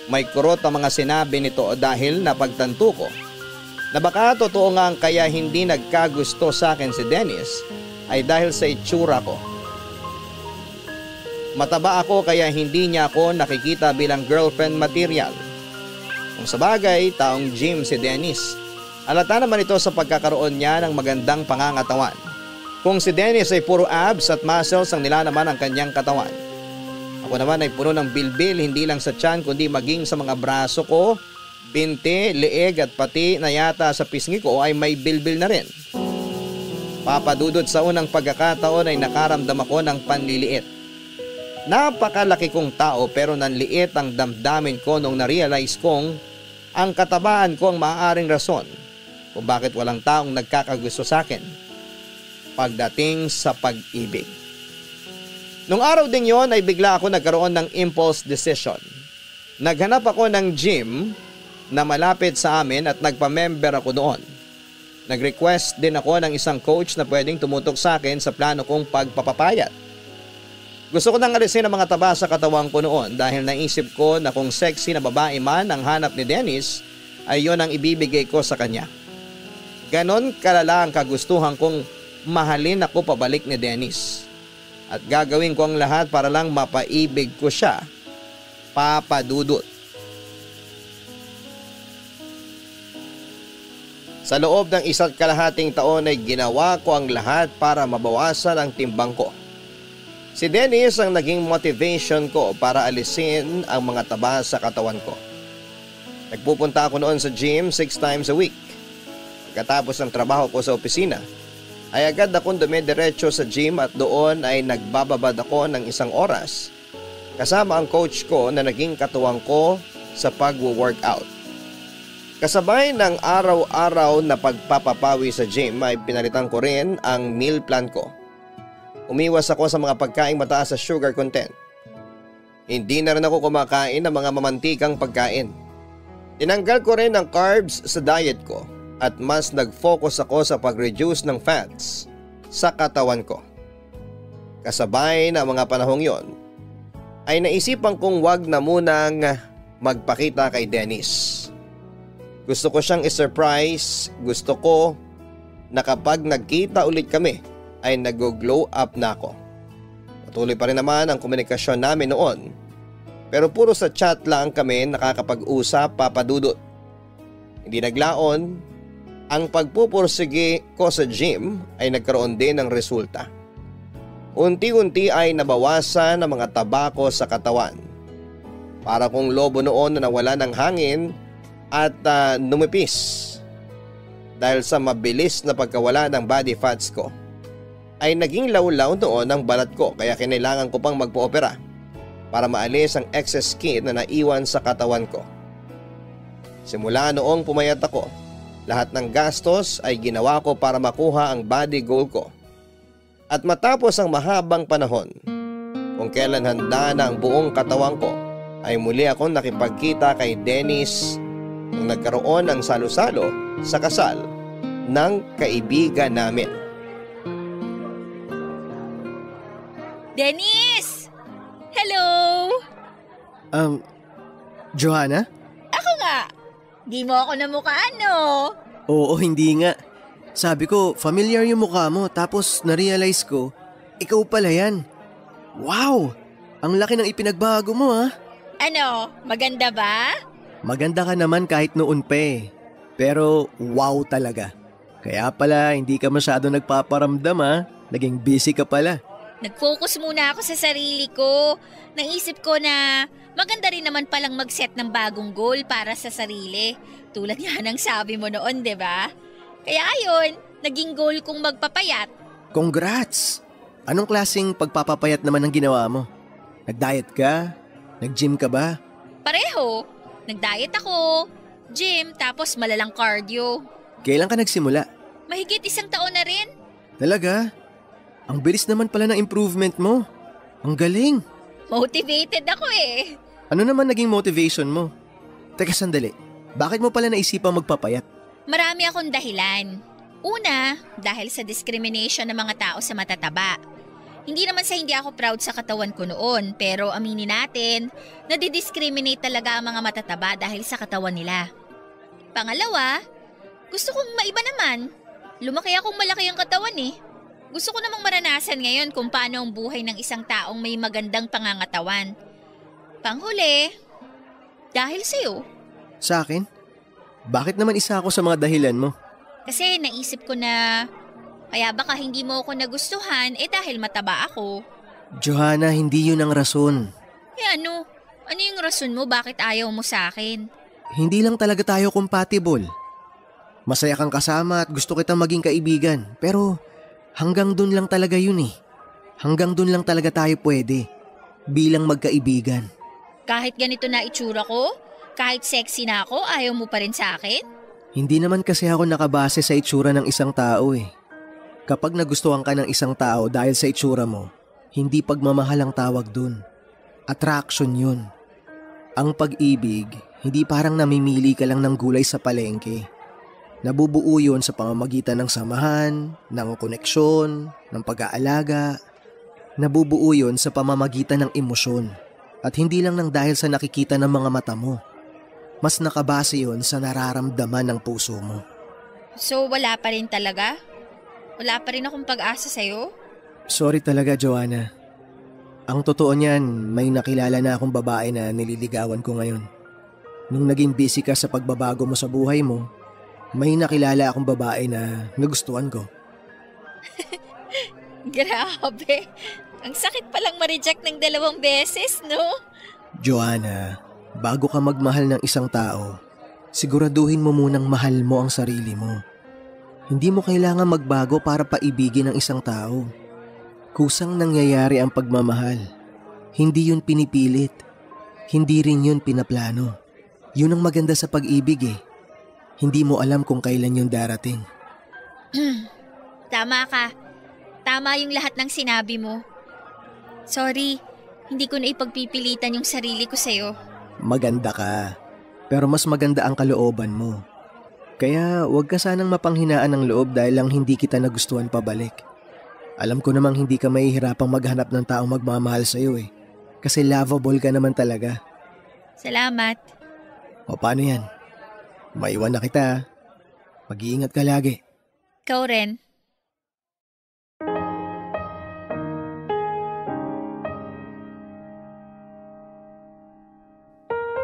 May kurot ang mga sinabi nito dahil napagtanto ko na baka totoo nga ang kaya hindi nagkagusto sa akin si Dennis ay dahil sa itsura ko. Mataba ako kaya hindi niya ako nakikita bilang girlfriend material. Kung sabagay, taong gym si Dennis. Halata naman ito sa pagkakaroon niya ng magandang pangangatawan. Kung si Dennis ay puro abs at muscles ang nilalaman ng kanyang katawan. Ako naman ay puno ng bilbil hindi lang sa tiyan kundi maging sa mga braso ko, binti, leeg at pati na yata sa pisngi ko ay may bilbil na rin. Papadudod sa unang pagkakataon ay nakaramdam ako ng panliliit. Napakalaki kong tao pero nanliit ang damdamin ko nung na-realize kong ang katabaan ko ang maaaring rason kung bakit walang taong nagkakagusto sa akin pagdating sa pag-ibig. Nung araw ding yon ay bigla ako nagkaroon ng impulse decision. Naghanap ako ng gym na malapit sa amin at nagpa-member ako doon. Nag-request din ako ng isang coach na pwedeng tumutok sa akin sa plano kong pagpapapayat. Gusto ko nang alisin ang mga taba sa katawan ko noon dahil naisip ko na kung sexy na babae man ang hanap ni Dennis ay yon ang ibibigay ko sa kanya. Ganon kalala ang kagustuhan kong mahalin ako pabalik ni Dennis. At gagawin ko ang lahat para lang mapaibig ko siya, Papa Dudut. Sa loob ng 1.5 taon ay ginawa ko ang lahat para mabawasan ang timbang ko. Si Dennis ang naging motivation ko para alisin ang mga taba sa katawan ko. Nagpupunta ako noon sa gym 6 times a week. Pagkatapos ng trabaho ko sa opisina, ay agad akong dumidiretso sa gym at doon ay nagbababad ako ng 1 oras kasama ang coach ko na naging katuwang ko sa pag-workout. Kasabay ng araw-araw na pagpapapawi sa gym ay pinalitan ko rin ang meal plan ko. Umiwas ako sa mga pagkaing mataas sa sugar content. Hindi na rin ako kumakain ng mga mamantikang pagkain. Tinanggal ko rin ang carbs sa diet ko at mas nag-focus ako sa pag-reduce ng fats sa katawan ko. Kasabay ng mga panahong yon, ay naisipan kong wag na munang magpakita kay Dennis. Gusto ko siyang i-surprise, gusto ko na kapag nagkita ulit kami ay nag-glow up na ako. Patuloy pa rin naman ang komunikasyon namin noon, pero puro sa chat lang kami nakakapag-usap, Papa Dudut. Hindi naglaon, ang pagpupursige ko sa gym ay nagkaroon din ng resulta. Unti-unti ay nabawasan ang mga tabako sa katawan. Para kong lobo noon na nawala ng hangin at numipis dahil sa mabilis na pagkawala ng body fats ko. Ay naging lawlaw noon ang balat ko kaya kinailangan ko pang magpo-opera para maalis ang excess skin na naiwan sa katawan ko. Simula noong pumayat ako, lahat ng gastos ay ginawa ko para makuha ang body goal ko. At matapos ang mahabang panahon, kung kailan handa na ang buong katawan ko, ay muli akong nakipagkita kay Dennis nung nagkaroon ng salo-salo sa kasal ng kaibigan namin. Dennis! Hello! Johanna? Ako nga! Di mo ako namukhaan, no? Oo, hindi nga. Sabi ko, familiar yung mukha mo tapos na-realize ko, ikaw pala yan. Wow! Ang laki ng ipinagbago mo ha. Ano, maganda ba? Maganda ka naman kahit noon pa eh. Pero wow talaga. Kaya pala hindi ka masyado nagpaparamdam ha. Naging busy ka pala. Nag-focus muna ako sa sarili ko. Naisip ko na maganda rin naman palang mag-set ng bagong goal para sa sarili. Tulad nga ng sabi mo noon, di ba? Kaya ayun, naging goal kong magpapayat. Congrats! Anong klaseng pagpapapayat naman ang ginawa mo? Nag-diet ka? Nag-gym ka ba? Pareho. Nag-diet ako, gym, tapos malalang cardio. Kailan ka nagsimula? Mahigit 1 taon na rin. Talaga? Ang bilis naman pala ng improvement mo. Ang galing. Motivated ako eh. Ano naman naging motivation mo? Teka sandali, bakit mo pala naisipang magpapayat? Marami akong dahilan. Una, dahil sa discrimination ng mga tao sa matataba. Hindi naman sa hindi ako proud sa katawan ko noon, pero aminin natin, nadidiscriminate talaga ang mga matataba dahil sa katawan nila. Pangalawa, gusto kong maiba naman. Lumaki akong malaki ang katawan eh. Gusto ko namang maranasan ngayon kung paano ang buhay ng isang taong may magandang pangangatawan. Panghuli, dahil sa'yo. Sa akin? Bakit naman isa ako sa mga dahilan mo? Kasi naisip ko na kaya baka hindi mo ako nagustuhan dahil mataba ako. Johanna, hindi yun ang rason. Ano? Ano yung rason mo bakit ayaw mo sa akin? Hindi lang talaga tayo compatible. Masaya kang kasama at gusto kitang maging kaibigan. Pero hanggang dun lang talaga yun eh. Hanggang dun lang talaga tayo pwede. Bilang magkaibigan. Kahit ganito na itsura ko? Kahit sexy na ako, ayaw mo pa rin sa akin? Hindi naman kasi ako nakabase sa itsura ng isang tao eh. Kapag nagustuhan ka ng isang tao dahil sa itsura mo, Hindi pagmamahal ang tawag dun. Attraction yun. Ang pag-ibig, hindi parang namimili ka lang ng gulay sa palengke. Nabubuo yun sa pamamagitan ng samahan, ng koneksyon, ng pag-aalaga. Nabubuo yun sa pamamagitan ng emosyon. At hindi lang ng dahil sa nakikita ng mga mata mo. Mas nakabase yun sa nararamdaman ng puso mo. So wala pa rin talaga? Wala pa rin akong pag-asa sa'yo? Sorry talaga, Joanna. Ang totoo niyan, may nakilala na akong babae na nililigawan ko ngayon. Nung naging busy ka sa pagbabago mo sa buhay mo, may nakilala akong babae na nagustuhan ko. Grabe. Ang sakit palang ma-reject ng 2 beses, no? Joanna, bago ka magmahal ng isang tao, siguraduhin mo munang mahal mo ang sarili mo. Hindi mo kailangan magbago para paibigin ang isang tao. Kusang nangyayari ang pagmamahal. Hindi yun pinipilit. Hindi rin yun pinaplano. Yun ang maganda sa pag-ibig eh. Hindi mo alam kung kailan yun darating. Tama ka. Tama yung lahat ng sinabi mo. Sorry, hindi ko na ipagpipilitan yung sarili ko sa'yo. Maganda ka. Pero mas maganda ang kalooban mo. Kaya huwag ka sanang mapanghinaan ng loob dahil lang hindi kita nagustuhan pabalik. Alam ko namang hindi ka mahihirapang maghanap ng taong magmamahal sa'yo eh. Kasi lovable ka naman talaga. Salamat. O paano yan? Maiwan na kita. Mag-iingat ka lagi. Ikaw rin.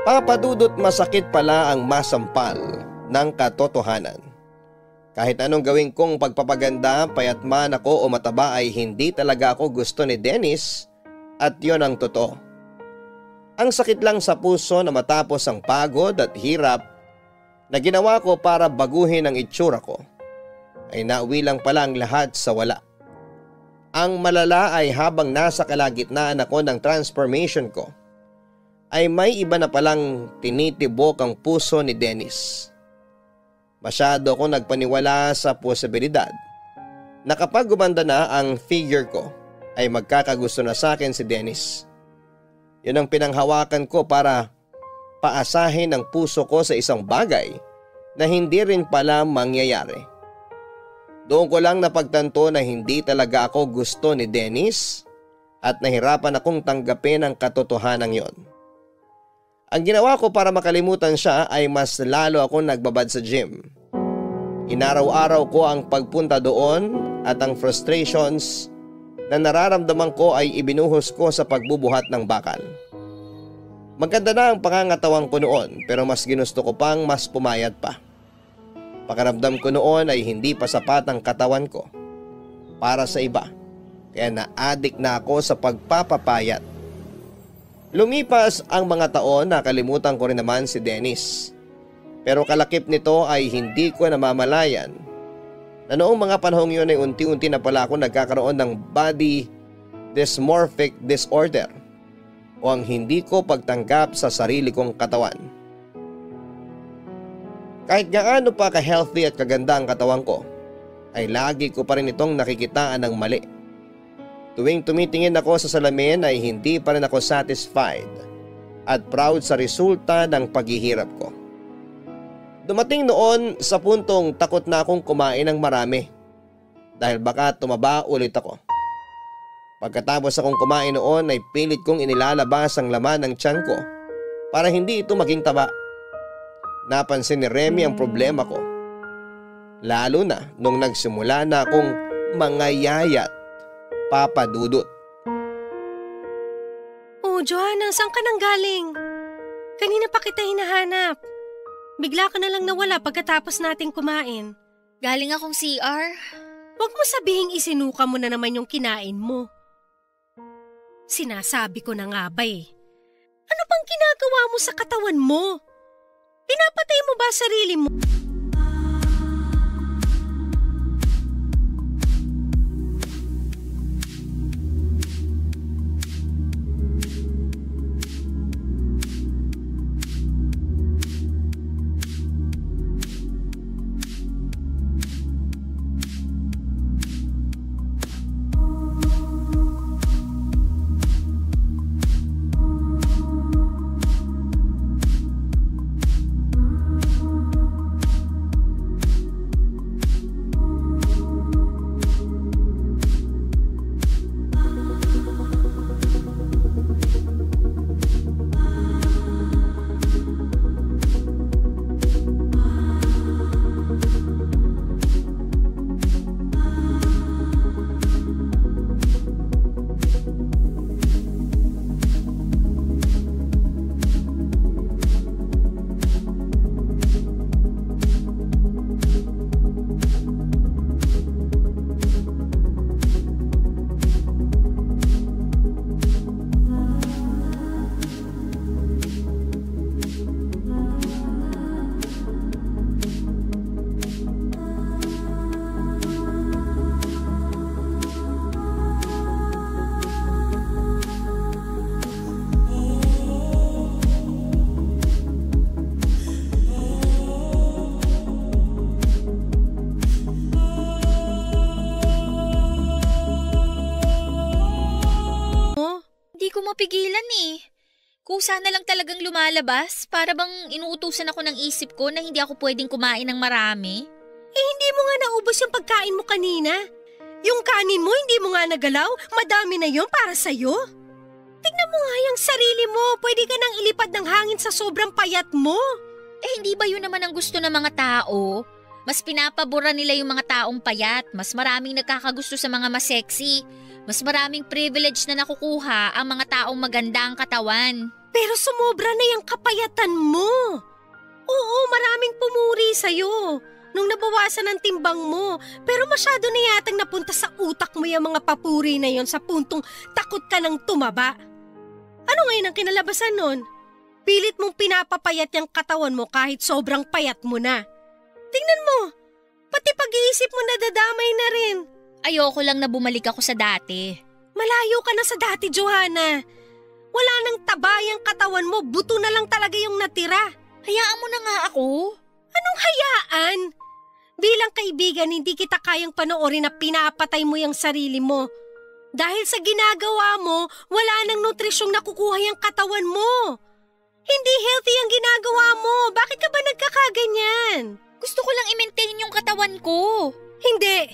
Papadudot masakit pala ang masampal ng katotohanan. Kahit anong gawin kong pagpapaganda, payat man ako o mataba ay hindi talaga ako gusto ni Dennis at yon ang totoo. Ang sakit lang sa puso na matapos ang pagod at hirap na ginawa ko para baguhin ang itsura ko ay nauwi lang pala ang lahat sa wala. Ang malala ay habang nasa kalagitnaan ako ng transformation ko ay may iba na palang tinitibok ang puso ni Dennis. Masyado akong nagpaniwala sa posibilidad na kapag gumanda na ang figure ko ay magkakagusto na sa akin si Dennis. Yun ang pinanghawakan ko para paasahin ang puso ko sa isang bagay na hindi rin pala mangyayari. Doon ko lang napagtanto na hindi talaga ako gusto ni Dennis at nahirapan akong tanggapin ang katotohanan yon. Ang ginawa ko para makalimutan siya ay mas lalo akong nagbabad sa gym. Inaraw-araw ko ang pagpunta doon at ang frustrations na nararamdaman ko ay ibinuhos ko sa pagbubuhat ng bakal. Maganda na ang pangangatawang ko noon pero mas ginusto ko pang mas pumayat pa. Pakiramdam ko noon ay hindi pa sapat ang katawan ko para sa iba kaya na-addict na ako sa pagpapapayat. Lumipas ang mga taon, nakalimutan ko rin naman si Dennis. Pero kalakip nito ay hindi ko namamalayan na noong mga panahong yun ay unti-unti na pala ako nagkakaroon ng body dysmorphic disorder o ang hindi ko pagtanggap sa sarili kong katawan. Kahit gaano pa ka-healthy at kaganda ang katawan ko, ay lagi ko pa rin itong nakikitaan ng mali. Tuwing tumitingin ako sa salamin ay hindi pa rin ako satisfied at proud sa resulta ng paghihirap ko. Dumating noon sa puntong takot na akong kumain ng marami dahil baka tumaba ulit ako. Pagkatapos akong kumain noon ay pilit kong inilalabas ang laman ng tiyan ko para hindi ito maging taba. Napansin ni Remy ang problema ko. Lalo na nung nagsimula na akong mangayayat. Papadudot. Oh, Joanna, saan ka nang galing? Kanina pa kita hinahanap. Bigla ka na lang nawala pagkatapos nating kumain. Galing akong CR. Huwag mo sabihing isinuka mo na naman yung kinain mo. Sinasabi ko na nga ba eh. Ano bang ginagawa mo sa katawan mo? Pinapatay mo ba sarili mo? mapigilan eh. Kusa na lang talagang lumalabas para bang inuutusan ako ng isip ko na hindi ako pwedeng kumain ng marami. Hindi mo nga naubos yung pagkain mo kanina. Yung kanin mo hindi mo nga nagalaw, madami na yon para sa'yo. Tignan mo nga yung sarili mo, pwede ka nang ilipad ng hangin sa sobrang payat mo. Hindi ba yun naman ang gusto ng mga tao? Mas pinapabura nila yung mga taong payat, mas maraming nagkakagusto sa mga mas sexy, mas maraming privilege na nakukuha ang mga taong maganda ang katawan. Pero sumobra na yung kapayatan mo. Oo, maraming pumuri sa'yo nung nabawasan ang timbang mo. Pero masyado na yatang napunta sa utak mo yung mga papuri na yon sa puntong takot ka ng tumaba. Ano ngayon ang kinalabasan nun? Pilit mong pinapapayat yung katawan mo kahit sobrang payat mo na. Tingnan mo, pati pag-iisip mo nadadamay na rin. Ayoko lang na bumalik ako sa dati. Malayo ka na sa dati, Johanna. Wala nang taba yung katawan mo, buto na lang talaga yung natira. Hayaan mo na nga ako. Anong hayaan? Bilang kaibigan, hindi kita kayang panoorin na pinapatay mo yung sarili mo. Dahil sa ginagawa mo, wala nang nutrisyong nakukuha yung katawan mo. Hindi healthy ang ginagawa mo. Bakit ka ba nagkakaganyan? Gusto ko lang i-maintain yung katawan ko. Hindi.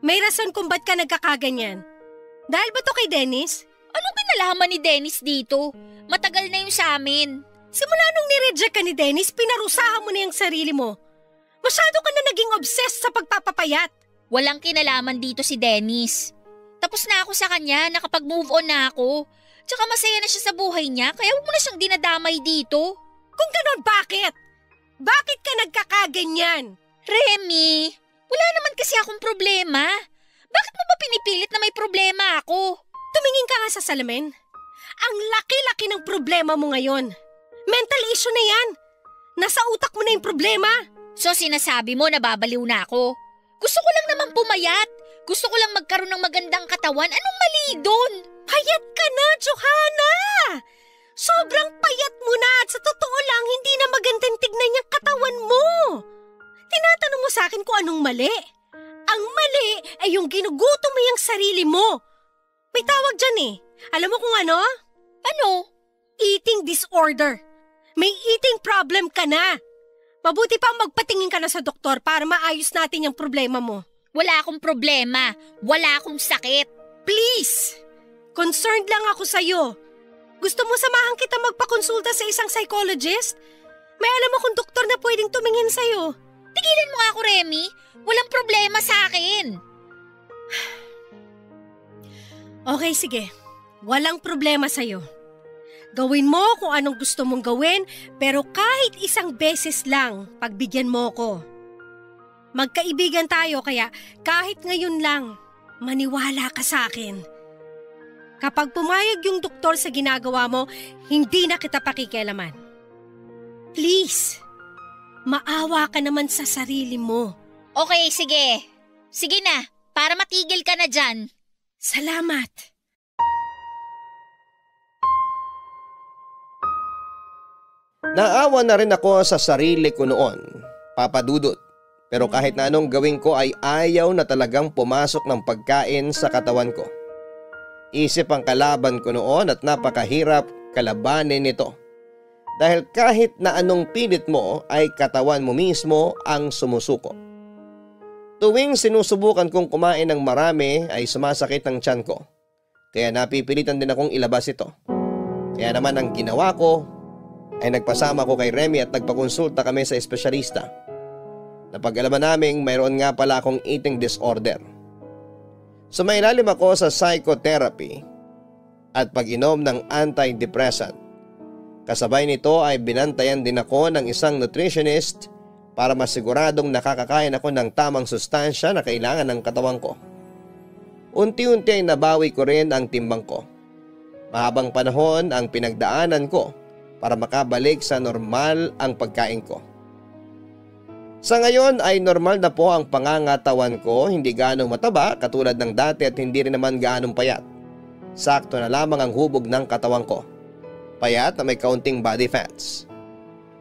May rason kung ba't ka nagkakaganyan. Dahil ba to kay Dennis? Anong kinalaman ni Dennis dito? Matagal na yung sa amin. Simula nung nireject ka ni Dennis, pinarusahan mo na yung sarili mo. Masyado ka na naging obsessed sa pagpapapayat. Walang kinalaman dito si Dennis. Tapos na ako sa kanya, nakapag-move on na ako. Tsaka masaya na siya sa buhay niya, kaya huwag mo na siyang dinadamay dito. Kung ganon, bakit? Bakit ka nagkakaganyan? Remy, wala naman kasi akong problema. Bakit mo ba pinipilit na may problema ako? Tumingin ka nga sa salamin. Ang laki-laki ng problema mo ngayon. Mental issue na yan. Nasa utak mo na yung problema. So sinasabi mo na babaliw na ako? Gusto ko lang naman pumayat. Gusto ko lang magkaroon ng magandang katawan. Anong mali doon? Payat ka na, Johanna! Sobrang payat mo na at sa totoo lang hindi na magandang tignan yung katawan mo. Tinatanong mo sa akin kung anong mali. Ang mali ay yung ginugutom mo yung sarili mo. May tawag dyan eh. Alam mo kung ano? Ano? Eating disorder. May eating problem ka na. Mabuti pa magpatingin ka na sa doktor para maayos natin yung problema mo. Wala akong problema. Wala akong sakit. Please! Concerned lang ako sa'yo. Gusto mo samahan kita magpakonsulta sa isang psychologist? May alam akong doktor na pwedeng tumingin sa'yo. Tigilan mo nga ako, Remy. Walang problema sa akin. Okay, sige. Walang problema sa'yo. Gawin mo kung anong gusto mong gawin, pero kahit isang beses lang, pagbigyan mo ko. Magkaibigan tayo kaya kahit ngayon lang, maniwala ka sa akin. Kapag pumayag yung doktor sa ginagawa mo, hindi na kita pakikialaman. Please, maawa ka naman sa sarili mo. Okay, sige. Sige na, para matigil ka na dyan. Salamat. Naawa na rin ako sa sarili ko noon, Papa Dudut. Pero kahit na anong gawin ko ay ayaw na talagang pumasok ng pagkain sa katawan ko. Isip ang kalaban ko noon at napakahirap kalabanin nito. Dahil kahit na anong pilit mo ay katawan mo mismo ang sumusuko. Tuwing sinusubukan kong kumain ng marami ay sumasakit ang tiyan ko. Kaya napipilitan din akong ilabas ito. Kaya naman ang ginawa ko ay nagpasama ko kay Remy at nagpakonsulta kami sa espesyalista. Napag-alaman naming mayroon nga pala akong eating disorder. Sumailalim ako sa psychotherapy at pag-inom ng antidepressant. Kasabay nito ay binantayan din ako ng isang nutritionist para masiguradong nakakakain ako ng tamang sustansya na kailangan ng katawan ko. Unti-unti ay nabawi ko rin ang timbang ko. Mahabang panahon ang pinagdaanan ko para makabalik sa normal ang pagkain ko. Sa ngayon ay normal na po ang pangangatawan ko, hindi gaanong mataba katulad ng dati at hindi rin naman gaanong payat. Sakto na lamang ang hubog ng katawan ko. Payat na may kaunting body fats.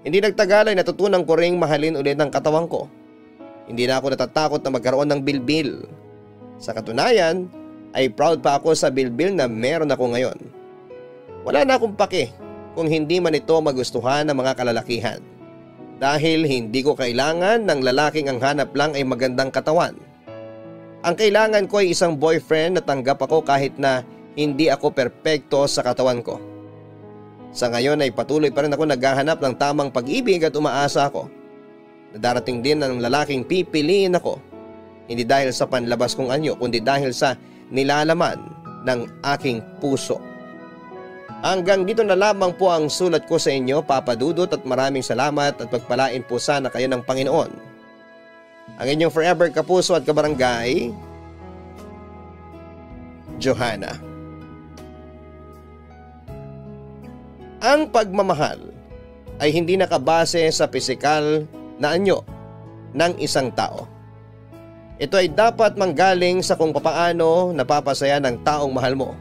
Hindi nagtagal ay natutunan ko ring mahalin ulit ang katawan ko. Hindi na ako natatakot na magkaroon ng bilbil. Sa katunayan ay proud pa ako sa bilbil na meron ako ngayon. Wala na akong pake kung hindi man ito magustuhan ng mga kalalakihan. Dahil hindi ko kailangan ng lalaking ang hanap lang ay magandang katawan. Ang kailangan ko ay isang boyfriend na tanggap ako kahit na hindi ako perpekto sa katawan ko. Sa ngayon ay patuloy pa rin ako naghahanap ng tamang pag-ibig at umaasa ako na darating din ang lalaking pipiliin ako. Hindi dahil sa panlabas kong anyo kundi dahil sa nilalaman ng aking puso. Hanggang dito na lamang po ang sulat ko sa inyo, Papa Dudut, at maraming salamat at pagpalain po sana kayo ng Panginoon. Ang inyong forever kapuso at kabarangay, Johanna. Ang pagmamahal ay hindi nakabase sa pisikal na anyo ng isang tao. Ito ay dapat manggaling sa kung papaano napapasaya ng taong mahal mo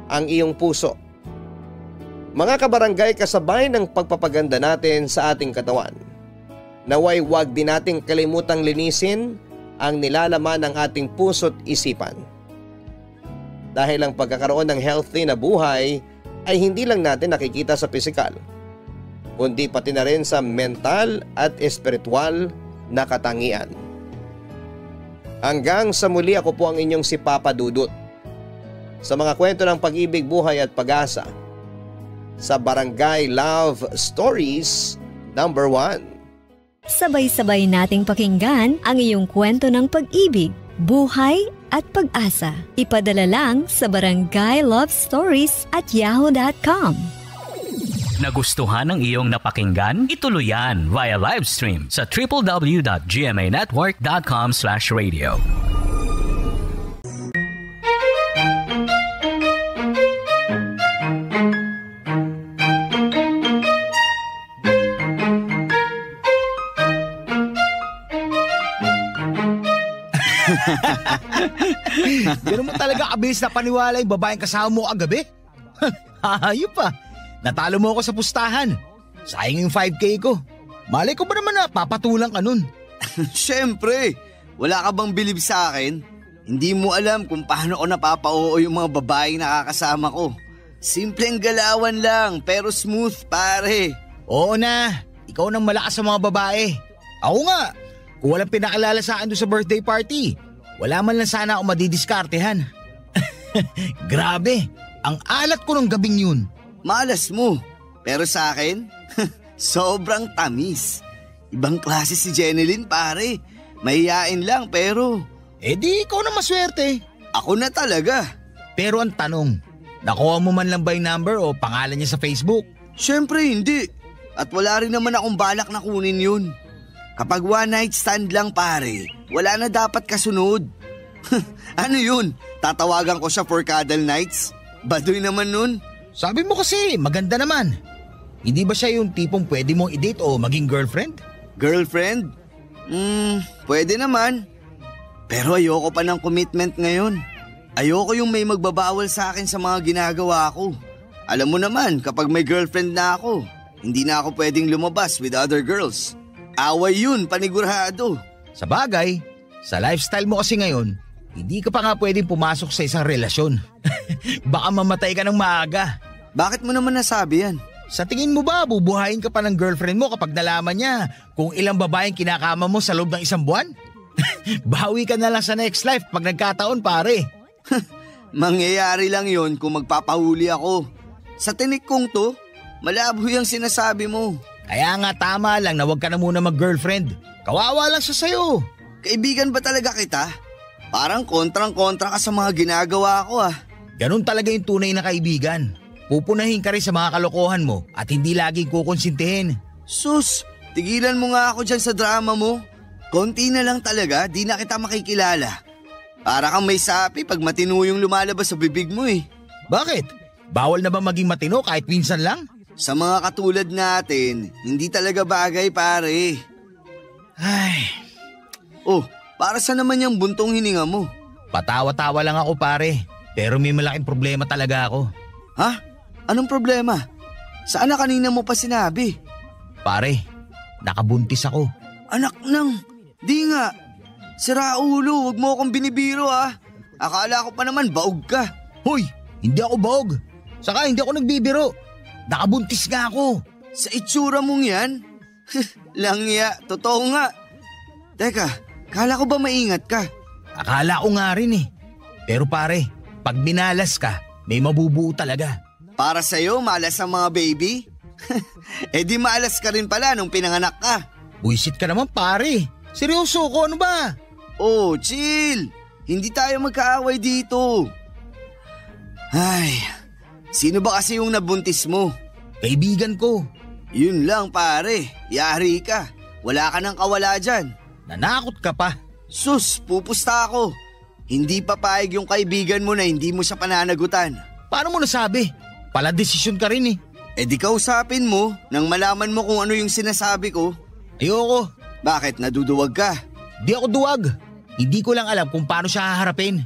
ang iyong puso. Mga kabarangay, kasabay ng pagpapaganda natin sa ating katawan, naway wag din nating kalimutang linisin ang nilalaman ng ating puso't isipan. Dahil ang pagkakaroon ng healthy na buhay ay hindi lang natin nakikita sa pisikal, kundi pati na rin sa mental at espiritual na katangian. Hanggang sa muli, ako po ang inyong si Papa Dudut sa mga kwento ng pag-ibig, buhay at pag-asa sa Barangay Love Stories number 1. Sabay-sabay nating pakinggan ang iyong kwento ng pag-ibig, buhay at pag-asa. Ipadala lang sa barangaylovestories@yahoo.com. Nagustuhan ng iyong napakinggan? Ituloy yan via live stream sa www.gmanetwork.com/radio. Ganun mo talaga kabilis na paniwala yung babaeng kasama mo kagabi? Hayop pa. Natalo mo ako sa pustahan. Sayang yung 5K ko. Malay ko ba naman na papatulang ka nun? Siyempre, wala ka bang bilib sa akin? Hindi mo alam kung paano ko napapa-oo yung mga babaeng nakakasama ko. Simpleng galawan lang pero smooth, pare. Oo na, ikaw nang malakas sa mga babae. Ako nga, kung walang pinakilala sa akin doon sa birthday party, wala man lang sana ako madidiskartehan. Grabe, ang alat ko ng gabing yun. Malas mo, pero sa akin, sobrang tamis. Ibang klase si Jeneline, pare. Mahihain lang pero... di ikaw na maswerte. Ako na talaga. Pero ang tanong, nakuha mo man lang ba yung number o pangalan niya sa Facebook? Siyempre hindi. At wala rin naman akong balak na kunin yun. Kapag one night stand lang, pare, wala na dapat kasunod. Ano yun? Tatawagan ko siya for cuddle nights? Baduy naman nun. Sabi mo kasi, maganda naman. Hindi ba siya yung tipong pwede mong i-date o maging girlfriend? Girlfriend? Pwede naman. Pero ayoko pa ng commitment ngayon. Ayoko yung may magbabawal sa akin sa mga ginagawa ko. Alam mo naman, kapag may girlfriend na ako, hindi na ako pwedeng lumabas with other girls. Away yun, panigurado. Sa bagay, sa lifestyle mo kasi ngayon, hindi ka pa nga pwedeng pumasok sa isang relasyon. Baka mamatay ka ng maaga. Bakit mo naman nasabi yan? Sa tingin mo ba bubuhayin ka pa ng girlfriend mo kapag nalaman niya kung ilang babaeng kinakama mo sa loob ng isang buwan? Bawi ka na lang sa next life pag nagkataon, pare. Mangyayari lang yon kung magpapahuli ako. Sa tinik kong to, malabo yung sinasabi mo. Kaya nga tama lang na huwag ka na muna mag-girlfriend. Kawawa lang siya sa'yo. Kaibigan ba talaga kita? Parang kontrang-kontra ka sa mga ginagawa ko ah. Ganun talaga yung tunay na kaibigan. Pupunahin ka rin sa mga kalokohan mo at hindi laging kukonsintihin. Sus, tigilan mo nga ako dyan sa drama mo. Konti na lang talaga, di na kita makikilala. Para kang may sapi pag matino yung lumalabas sa bibig mo eh. Bakit? Bawal na ba maging matino kahit minsan lang? Sa mga katulad natin, hindi talaga bagay pare. Ay. Oh, para sa naman yung buntong hininga mo? Patawa-tawa lang ako pare, pero may malaking problema talaga ako. Ha? Anong problema? Saan na kanina mo pa sinabi? Pare, nakabuntis ako. Anak ng, di nga. Sira ulo, huwag mo akong binibiro ah. Akala ko pa naman baog ka. Hoy, hindi ako baog. Saka hindi ako nagbibiro. Nakabuntis nga ako. Sa itsura mong yan? Langya, totoo nga. Teka, kala ko ba maingat ka? Akala ko nga rin eh. Pero pare, pag minalas ka, may mabubuo talaga. Para sa'yo, malas ang mga baby? Di malas ka rin pala nung pinanganak ka. Buisit ka naman pare. Seryoso ko, ano ba? Oh, chill. Hindi tayo magkaaway dito. Ay, sino ba kasi yung nabuntis mo? Kaibigan ko. Yun lang pare, yari ka. Wala ka nang kawala dyan. Nanakot ka pa. Sus, pupusta ako. Hindi papayag yung kaibigan mo na hindi mo siya pananagutan. Paano mo nasabi? Pala desisyon ka rin eh. Di kausapin mo nang malaman mo kung ano yung sinasabi ko. Ayoko. Bakit, naduduwag ka? Di ako duwag. Hindi ko lang alam kung paano siya haharapin.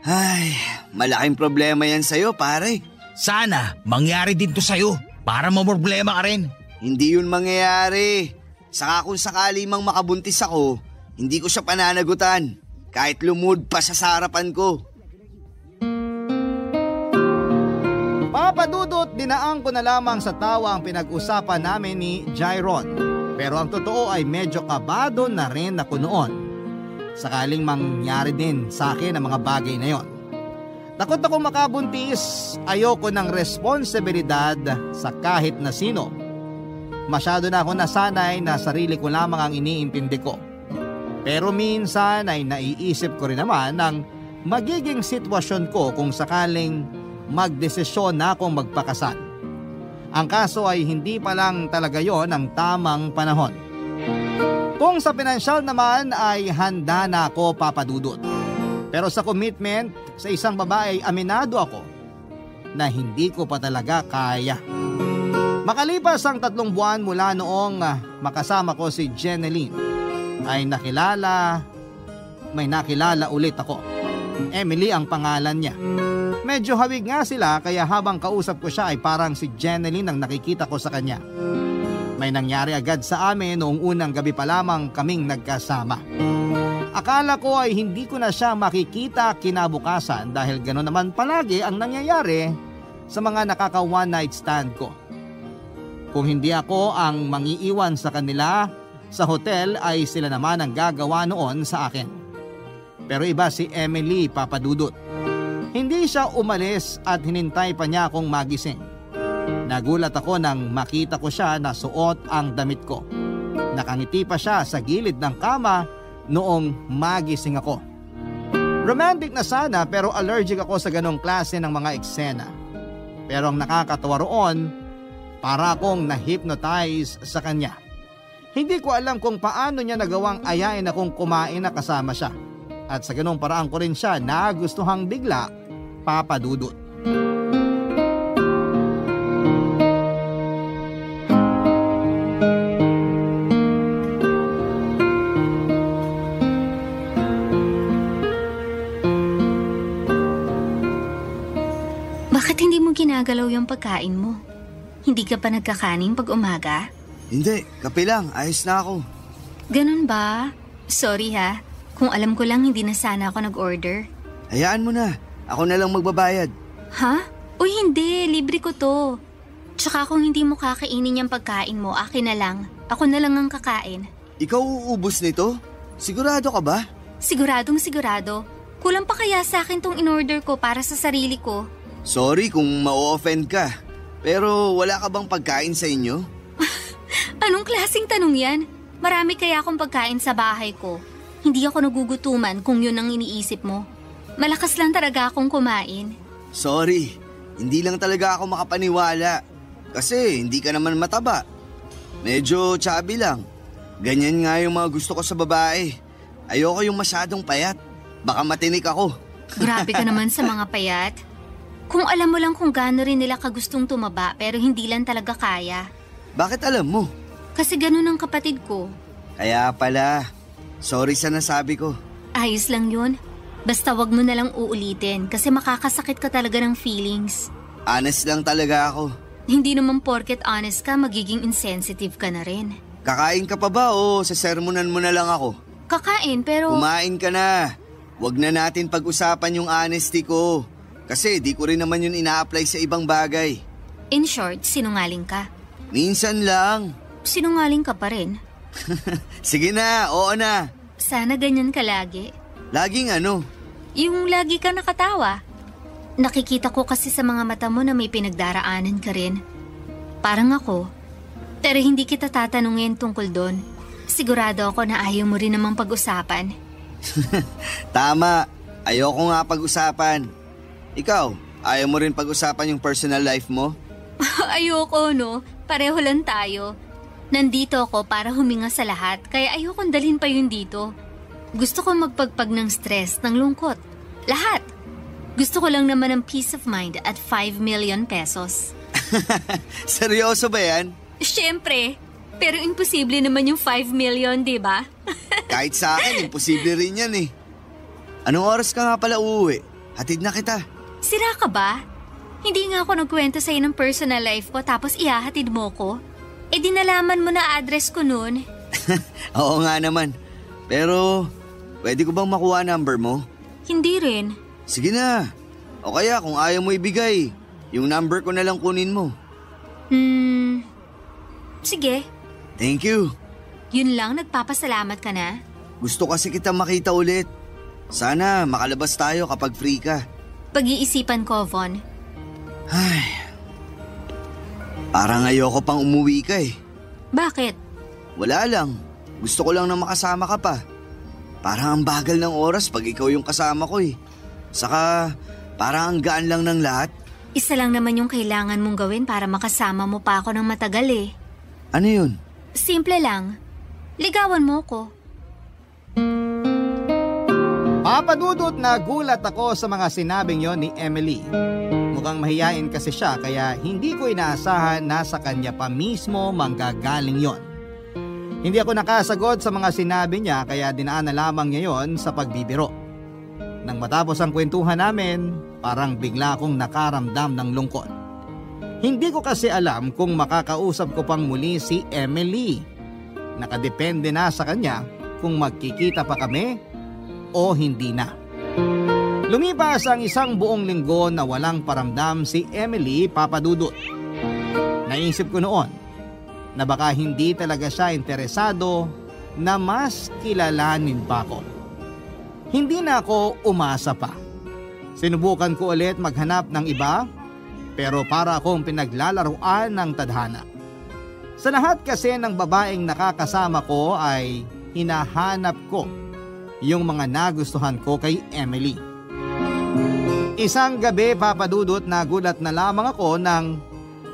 Ay, malaking problema yan sa'yo pare. Sana mangyari din to sa'yo para mamroblema ka rin. Hindi yun mangyayari. Saka kung sakali mang makabuntis ako, hindi ko siya pananagutan. Kahit lumud pa siya sa harapan ko. Papa Dudut, dinaan ko na lamang sa tawa ang pinag-usapan namin ni Jairon. Pero ang totoo ay medyo kabado na rin ako noon. Sakaling mangyari din sa akin ang mga bagay na yon. Takot ako makabuntis, ayoko ng responsibilidad sa kahit na sino. Masyado na ako nasanay na sarili ko lamang ang iniintindi ko. Pero minsan ay naiisip ko rin naman ang magiging sitwasyon ko kung sakaling magdesisyon na akong magpakasal. Ang kaso ay hindi pa lang talaga yon ang tamang panahon. Kung sa pinansyal naman ay handa na ako, Papa Dudut. Pero sa commitment sa isang babae, aminado ako na hindi ko pa talaga kaya. Makalipas ang 3 buwan mula noong makasama ko si Jeneline, ay may nakilala ulit ako. Emily ang pangalan niya. Medyo hawig nga sila kaya habang kausap ko siya ay parang si Jeneline ang nakikita ko sa kanya. May nangyari agad sa amin noong unang gabi pa lamang kaming nagkasama. Akala ko ay hindi ko na siya makikita kinabukasan dahil gano'n naman palagi ang nangyayari sa mga nakaka one night stand ko. Kung hindi ako ang mangiiwan sa kanila sa hotel ay sila naman ang gagawa noon sa akin. Pero iba si Emily, Papa Dudut. Hindi siya umalis at hinintay pa niya akong magising. Nagulat ako nang makita ko siya na suot ang damit ko. Nakangiti pa siya sa gilid ng kama noong magising ako. Romantic na sana pero allergic ako sa ganong klase ng mga eksena. Pero ang nakakatawa roon, para akong na-hypnotize sa kanya. Hindi ko alam kung paano niya nagawang ayain akong kumain na kasama siya. At sa ganong paraan ko rin siya nagustuhang bigla, Papa Dudut. Bakit hindi mo ginagalaw yung pagkain mo? Hindi ka pa nagkakaning pag umaga? Hindi, kape lang. Ayos na ako. Ganun ba? Sorry ha. Kung alam ko lang hindi na sana ako nag-order. Hayaan mo na. Ako na lang magbabayad. Ha? Uy hindi, libre ko to. Tsaka kung hindi mo kakainin yung pagkain mo, akin na lang. Ako na lang ang kakain. Ikaw uubos nito? Sigurado ka ba? Siguradong sigurado. Kulang pa kaya sa akin tong in-order ko para sa sarili ko? Sorry kung ma-offend ka. Pero wala ka bang pagkain sa inyo? Anong klaseng tanong yan? Marami kaya akong pagkain sa bahay ko. Hindi ako nagugutuman kung yun ang iniisip mo. Malakas lang talaga akong kumain. Sorry, hindi lang talaga ako makapaniwala. Kasi hindi ka naman mataba. Medyo chubby lang. Ganyan nga yung mga gusto ko sa babae. Ayoko yung masyadong payat. Baka matinik ako. Grabe ka naman sa mga payat. Kung alam mo lang kung gaano rin nila kagustong tumaba pero hindi lang talaga kaya. Bakit alam mo? Kasi ganun ang kapatid ko. Kaya pala. Sorry sa nasabi ko. Ayos lang yun. Basta wag mo na lang uulitin kasi makakasakit ka talaga ng feelings. Honest lang talaga ako. Hindi naman porket honest ka, magiging insensitive ka na rin. Kakain ka pa ba o sasermonan mo na lang ako? Kakain pero... Kumain ka na. Wag na natin pag-usapan yung honesty ko. Kasi di ko rin naman yun ina-apply sa ibang bagay. In short, sinungaling ka. Minsan lang. Sinungaling ka pa rin. Sige na, oo na. Sana ganyan ka lagi. Laging ano? Yung lagi ka nakatawa. Nakikita ko kasi sa mga mata mo na may pinagdaraanan ka rin. Parang ako. Pero hindi kita tatanungin tungkol doon. Sigurado ako na ayaw mo rin namang pag-usapan. Tama. Ayoko nga pag-usapan. Ikaw, ayaw mo rin pag-usapan yung personal life mo? Ayoko, no? Pareho lang tayo. Nandito ako para huminga sa lahat, kaya ayokong dalhin pa yun dito. Gusto ko magpagpag ng stress, ng lungkot. Lahat. Gusto ko lang naman ng peace of mind at 5 million pesos. Seryoso ba yan? Siyempre. Pero imposible naman yung 5 million, di ba? Kahit sa akin, imposible rin yan eh. Anong oras ka nga pala uuwi? Hatid na kita. Sira ka ba? Hindi nga ako nagkwento sa'yo ng personal life ko tapos ihahatid mo ko? Eh di nalaman mo na address ko noon. Oo nga naman. Pero, pwede ko bang makuha number mo? Hindi rin. Sige na. O kaya kung ayaw mo ibigay, yung number ko na lang kunin mo. Sige. Thank you. Yun lang, nagpapasalamat ka na? Gusto kasi kita makita ulit. Sana makalabas tayo kapag free ka. Pag-iisipan ko, Von. Ay, parang ayoko pang umuwi ka eh. Bakit? Wala lang. Gusto ko lang na makasama ka pa. Parang ang bagal ng oras pag ikaw yung kasama ko eh. Saka, parang ang gaan lang ng lahat. Isa lang naman yung kailangan mong gawin para makasama mo pa ako ng matagal eh. Ano yun? Simple lang. Ligawan mo ko. Papadudot na gulat ako sa mga sinabing yon ni Emily. Mukhang mahiyain kasi siya kaya hindi ko inaasahan na sa kanya pa mismo manggagaling yon. Hindi ako nakasagot sa mga sinabi niya kaya dinaan na lamang niya yon sa pagbibiro. Nang matapos ang kwentuhan namin, parang bigla akong nakaramdam ng lungkot. Hindi ko kasi alam kung makakausap ko pang muli si Emily. Nakadepende na sa kanya kung magkikita pa kami o hindi na. Lumipas ang isang buong linggo na walang paramdam si Emily, Papadudot. Naisip ko noon na baka hindi talaga siya interesado na mas kilalanin pa ako. Hindi na ako umasa pa. Sinubukan ko ulit maghanap ng iba pero para akong pinaglalaruan ng tadhana. Sa lahat kasi ng babaeng nakakasama ko ay hinahanap ko yung mga nagustuhan ko kay Emily. Isang gabi, Papadudot, nagulat na lamang ako nang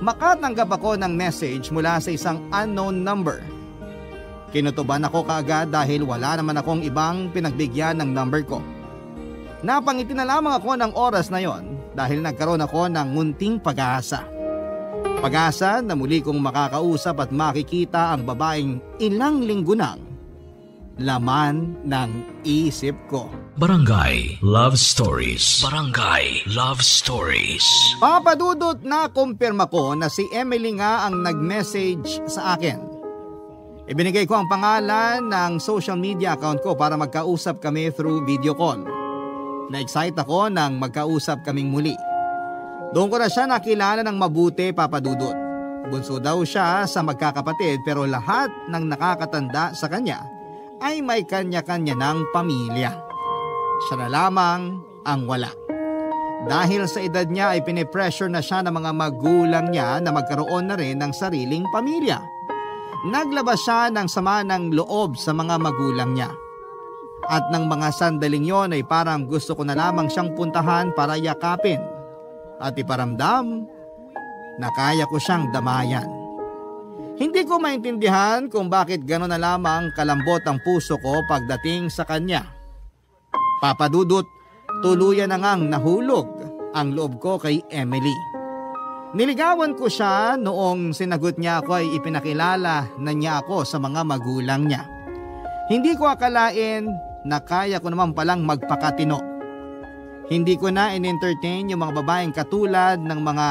makatanggap ako ng message mula sa isang unknown number. Kinutuban ako kaagad dahil wala naman akong ibang pinagbigyan ng number ko. Napangiti na lamang ako ng oras na yon dahil nagkaroon ako ng munting pag-asa. Pag-asa na muli kong makakausap at makikita ang babaeng ilang linggo nang laman ng isip ko. Barangay Love Stories. Barangay Love Stories. Papadudot, na kumpirma ko na si Emily nga ang nag-message sa akin. Ibinigay ko ang pangalan ng social media account ko para magkausap kami through video call. Na-excite ako nang magkausap kaming muli. Doon ko na siya nakilala ng mabuti, Papadudot. Bunso daw siya sa magkakapatid pero lahat ng nakakatanda sa kanya ay may kanya-kanya ng pamilya. Siya na lamang ang wala. Dahil sa edad niya ay pinipressure na siya ng mga magulang niya na magkaroon na rin ng sariling pamilya. Naglabas siya ng sama ng loob sa mga magulang niya. At ng mga sandaling yon ay parang gusto ko na lamang siyang puntahan para yakapin at iparamdam na kaya ko siyang damayan. Hindi ko maintindihan kung bakit gano'n na lamang kalambot ang puso ko pagdating sa kanya. Papadudot, tuluyan na ngang nahulog ang loob ko kay Emily. Niligawan ko siya noong sinagot niya ako ay ipinakilala na niya ako sa mga magulang niya. Hindi ko akalain na kaya ko naman palang magpakatino. Hindi ko na in-entertain yung mga babaeng katulad ng mga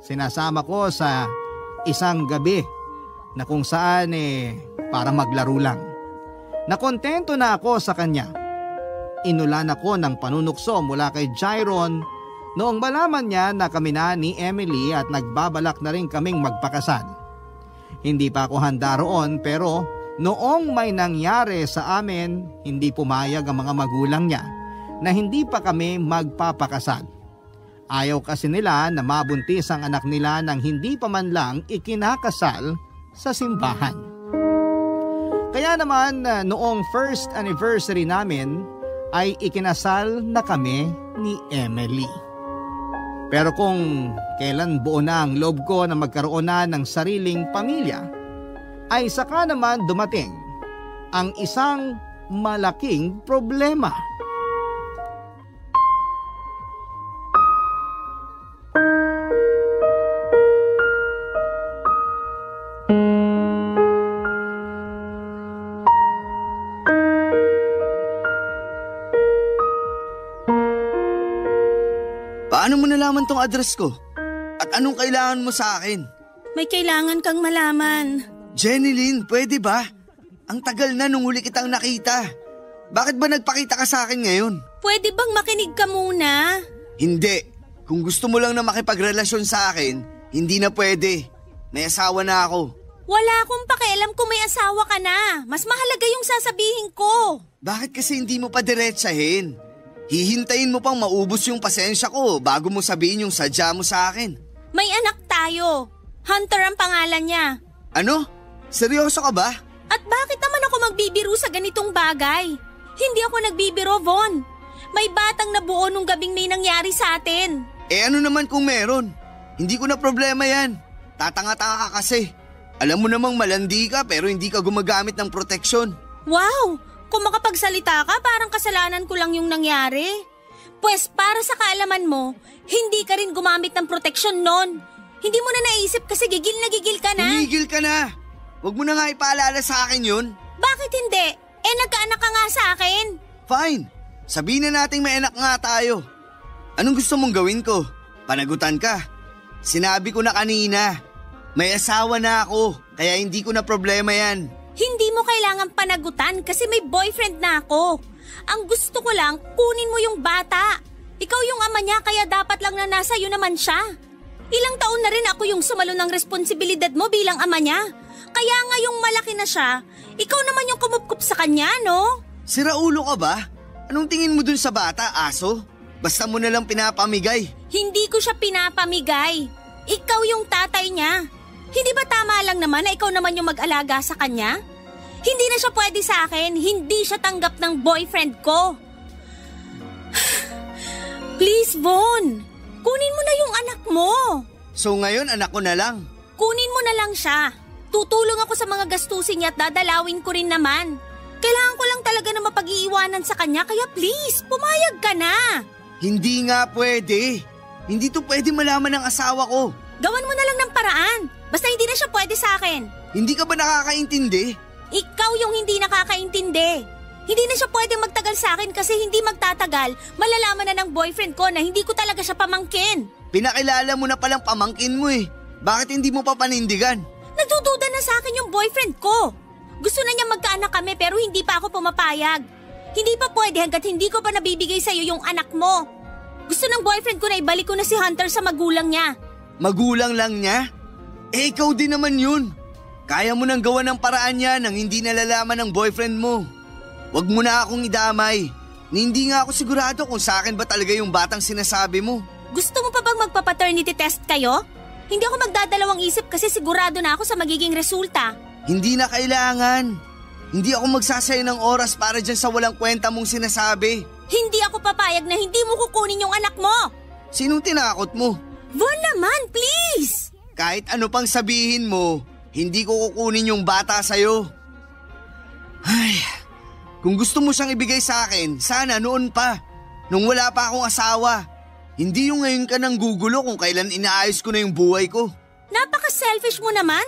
sinasama ko sa isang gabi na kung saan para maglaro lang. Nakontento na ako sa kanya. Inulan ako ng panunukso mula kay Jairon noong malaman niya na kami na ni Emily at nagbabalak na rin kaming magpakasal. Hindi pa ako handa roon pero noong may nangyari sa amin, hindi pumayag ang mga magulang niya na hindi pa kami magpapakasal. Ayaw kasi nila na mabuntis ang anak nila nang hindi pa man lang ikinakasal sa simbahan. Kaya naman noong first anniversary namin ay ikinasal na kami ni Emily. Pero kung kailan buo na ang loob ko na magkaroon na ng sariling pamilya, ay saka naman dumating ang isang malaking problema. Paano mo nalaman tong address ko? At anong kailangan mo sa akin? May kailangan kang malaman. Jenilyn, pwede ba? Ang tagal na nung huli kitang nakita. Bakit ba nagpakita ka sa akin ngayon? Pwede bang makinig ka muna? Hindi. Kung gusto mo lang na makipagrelasyon sa akin, hindi na pwede. May asawa na ako. Wala akong pakialam kung may asawa ka na. Mas mahalaga yung sasabihin ko. Bakit kasi hindi mo pa diretsahin? Hihintayin mo pang maubos yung pasensya ko bago mo sabihin yung sadya mo sa akin. May anak tayo. Hunter ang pangalan niya. Ano? Seryoso ka ba? At bakit naman ako magbibiro sa ganitong bagay? Hindi ako nagbibiro, Von. May batang nabuo nung gabing may nangyari sa atin. Ano naman kung meron? Hindi ko na problema yan. Tatanga-tanga ka kasi. Alam mo namang malandi ka pero hindi ka gumagamit ng proteksyon. Wow! Kung makapagsalita ka, parang kasalanan ko lang yung nangyari. Pues para sa kaalaman mo, hindi ka rin gumamit ng proteksyon nun. Hindi mo na naisip kasi gigil na gigil ka na. Tumigil ka na. Huwag mo na nga ipaalala sa akin yun. Bakit hindi? Nagkaanak ka nga sa akin. Fine. Sabihin na nating may anak nga tayo. Anong gusto mong gawin ko? Panagutan ka. Sinabi ko na kanina. May asawa na ako, kaya hindi ko na problema yan. Hindi mo kailangan panagutan kasi may boyfriend na ako. Ang gusto ko lang, kunin mo yung bata. Ikaw yung ama niya kaya dapat lang na nasa iyo naman siya. Ilang taon na rin ako yung sumalo ng responsibilidad mo bilang ama niya. Kaya ngayong malaki na siya, ikaw naman yung kumupkup sa kanya, no? Sira ulo ka ba? Anong tingin mo dun sa bata, aso? Basta mo nalang pinapamigay. Hindi ko siya pinapamigay. Ikaw yung tatay niya. Hindi ba tama lang naman na ikaw naman yung mag-alaga sa kanya? Hindi na siya pwede sa akin. Hindi siya tanggap ng boyfriend ko. Please, Von. Kunin mo na yung anak mo. So ngayon anak ko na lang? Kunin mo na lang siya. Tutulong ako sa mga gastusin niya at dadalawin ko rin naman. Kailangan ko lang talaga na mapag-iiwanan sa kanya kaya please, pumayag ka na. Hindi nga pwede. Hindi to pwede malaman ng asawa ko. Gawan mo na lang ng paraan. Basta hindi na siya pwede sa akin. Hindi ka ba nakakaintindi? Ikaw yung hindi nakakaintindi. Hindi na siya pwede magtagal sa akin kasi hindi magtatagal. Malalaman na ng boyfriend ko na hindi ko talaga siya pamangkin. Pinakilala mo na palang pamangkin mo eh. Bakit hindi mo pa panindigan? Nagdududa na sa akin yung boyfriend ko. Gusto na niya magkaanak kami pero hindi pa ako pumapayag. Hindi pa pwede hanggat hindi ko pa nabibigay sa'yo yung anak mo. Gusto ng boyfriend ko na ibalik ko na si Hunter sa magulang niya. Magulang lang niya? Ikaw din naman yun. Kaya mo nang gawa ng paraan niya nang hindi nalalaman ng boyfriend mo. Huwag mo na akong idamay. Hindi nga ako sigurado kung sa akin ba talaga yung batang sinasabi mo. Gusto mo pa bang magpa-paternity test kayo? Hindi ako magdadalawang isip kasi sigurado na ako sa magiging resulta. Hindi na kailangan. Hindi ako magsasaya ng oras para dyan sa walang kwenta mong sinasabi. Hindi ako papayag na hindi mo kukunin yung anak mo. Sinong tinakot mo? Von naman, please! Kahit ano pang sabihin mo, hindi ko kukunin yung bata sa'yo. Ay, kung gusto mo siyang ibigay sa akin, sana noon pa. Nung wala pa akong asawa. Hindi yung ngayon ka nang gugulo kung kailan inaayos ko na yung buhay ko. Napaka-selfish mo naman.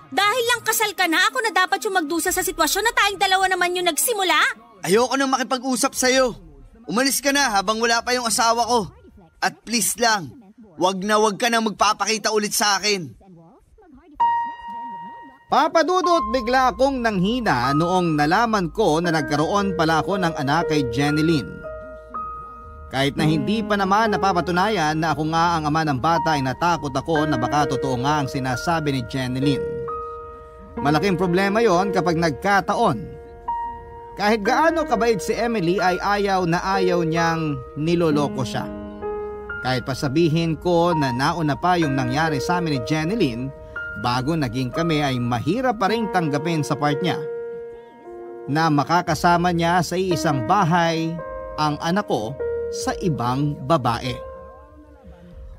Dahil lang kasal ka na, ako na dapat yung magdusa sa sitwasyon na tayong dalawa naman yung nagsimula. Ayoko nang makipag-usap sa'yo. Umalis ka na habang wala pa yung asawa ko. At please lang, wag ka na magpapakita ulit sa akin. Papadudot bigla akong nanghina noong nalaman ko na nagkaroon pala ako ng anak kay Jenilyn. Kahit na hindi pa naman napapatunayan na ako nga ang ama ng bata ay natakot ako na baka totoo nga ang sinasabi ni Jeneline. Malaking problema yon kapag nagkataon. Kahit gaano kabait si Emily ay ayaw na ayaw niyang niloloko siya. Kahit pa sabihin ko na nauna pa yung nangyari sa amin ni Jeneline, bago naging kami ay mahirap pa rin tanggapin sa part niya na makakasama niya sa isang bahay ang anak ko sa ibang babae.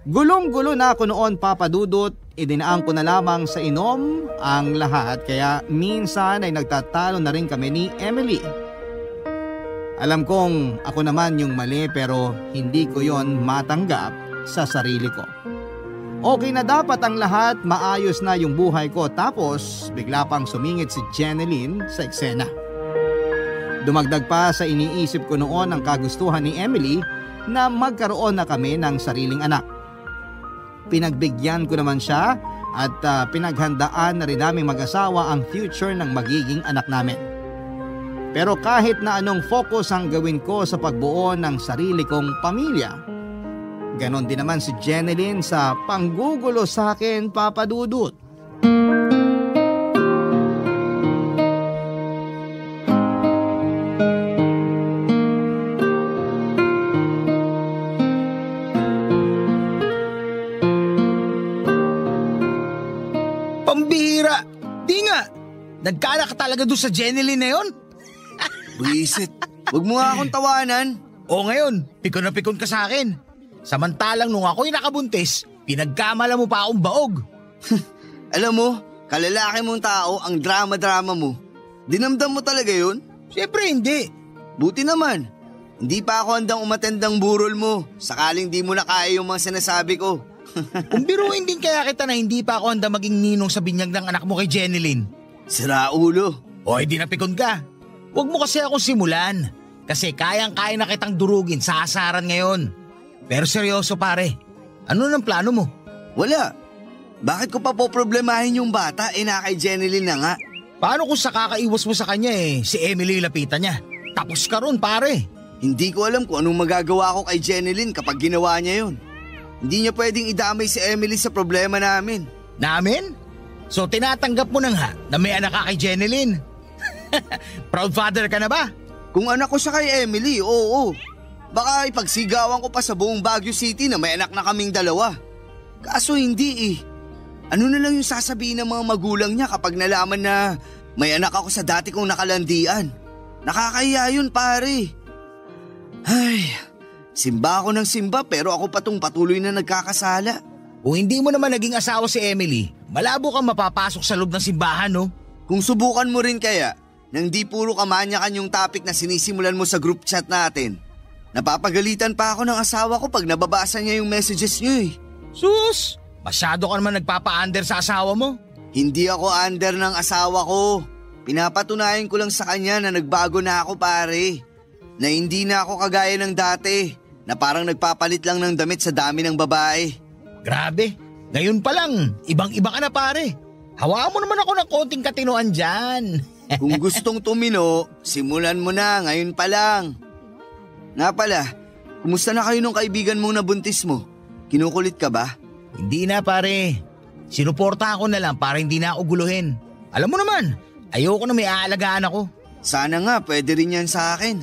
Gulong-gulo na ako noon, Papa Dudut. Idinaan ko na lamang sa inom ang lahat kaya minsan ay nagtatalo na rin kami ni Emily. Alam kong ako naman yung mali pero hindi ko yon matanggap sa sarili ko. Okay na dapat ang lahat, maayos na yung buhay ko, tapos bigla pang sumingit si Jeneline sa eksena. Dumagdag pa sa iniisip ko noon ang kagustuhan ni Emily na magkaroon na kami ng sariling anak. Pinagbigyan ko naman siya at pinaghandaan na rin naming mag-asawa ang future ng magiging anak namin. Pero kahit na anong focus ang gawin ko sa pagbuo ng sarili kong pamilya, ganon din naman si Jeneline sa panggugulo sa akin, Papa Dudut. Pambihira! Di nga! Nagkala ka talaga doon sa Jeneline na yun? Buisit, wag mo nga akong tawanan. O ngayon, pikon na pikon ka sa akin. Samantalang nung ako'y nakabuntis, pinagkamala mo pa akong baog. Alam mo, kalalaki mong tao ang drama-drama mo. Dinamdam mo talaga yun? Siyempre hindi. Buti naman. Hindi pa ako handang umatendang burol mo, sakaling di mo na kaya yung mga sinasabi ko. Kung biruin din kaya kita na hindi pa ako handang maging ninong sa binyag ng anak mo kay Jeneline. Sira ulo. O hindi na pikon ka. Huwag mo kasi akong simulan. Kasi kayang-kaya na kitang durugin sa asaran ngayon. Pero seryoso pare, ano nang plano mo? Wala. Bakit ko pa poproblemahin yung bata na kay Jeneline na nga? Paano kung sa kakaiwas mo sa kanya si Emily lapitan niya? Tapos ka ron pare. Hindi ko alam kung anong magagawa ko kay Jeneline kapag ginawa niya yun. Hindi niya pwedeng idamay si Emily sa problema namin. Namin? So tinatanggap mo na nga na may anak ka kay Jeneline? Proud father ka na ba? Kung anak ko siya kay Emily, oo. Baka ipagsigawan ko pa sa buong Baguio City na may anak na kaming dalawa. Kaso hindi Ano na lang yung sasabihin ng mga magulang niya kapag nalaman na may anak ako sa dati kong nakalandian? Nakakahiya yun pare. Ay, simba ako ng simba pero ako patong patuloy na nagkakasala. Kung hindi mo naman naging asawa si Emily, malabo kang mapapasok sa loob ng simbahan, no? Kung subukan mo rin kaya, nang di puro kamanyakan yung topic na sinisimulan mo sa group chat natin. Napapagalitan pa ako ng asawa ko pag nababasa niya yung messages niyo Sus! Masyado ka naman nagpapa-under sa asawa mo. Hindi ako under ng asawa ko. Pinapatunayan ko lang sa kanya na nagbago na ako pare. Na hindi na ako kagaya ng dati. Na parang nagpapalit lang ng damit sa dami ng babae. Grabe, ngayon pa lang, ibang-iba ka na pare. Hawaan mo naman ako ng konting katinoan dyan. Kung gustong tumino, simulan mo na ngayon pa lang. Nga pala, kumusta na kayo nung kaibigan mong nabuntis mo? Kinukulit ka ba? Hindi na pare. Sinuporta ako na lang para hindi na ako guluhin. Alam mo naman, ayoko na may aalagaan ako. Sana nga pwede rin yan sa akin.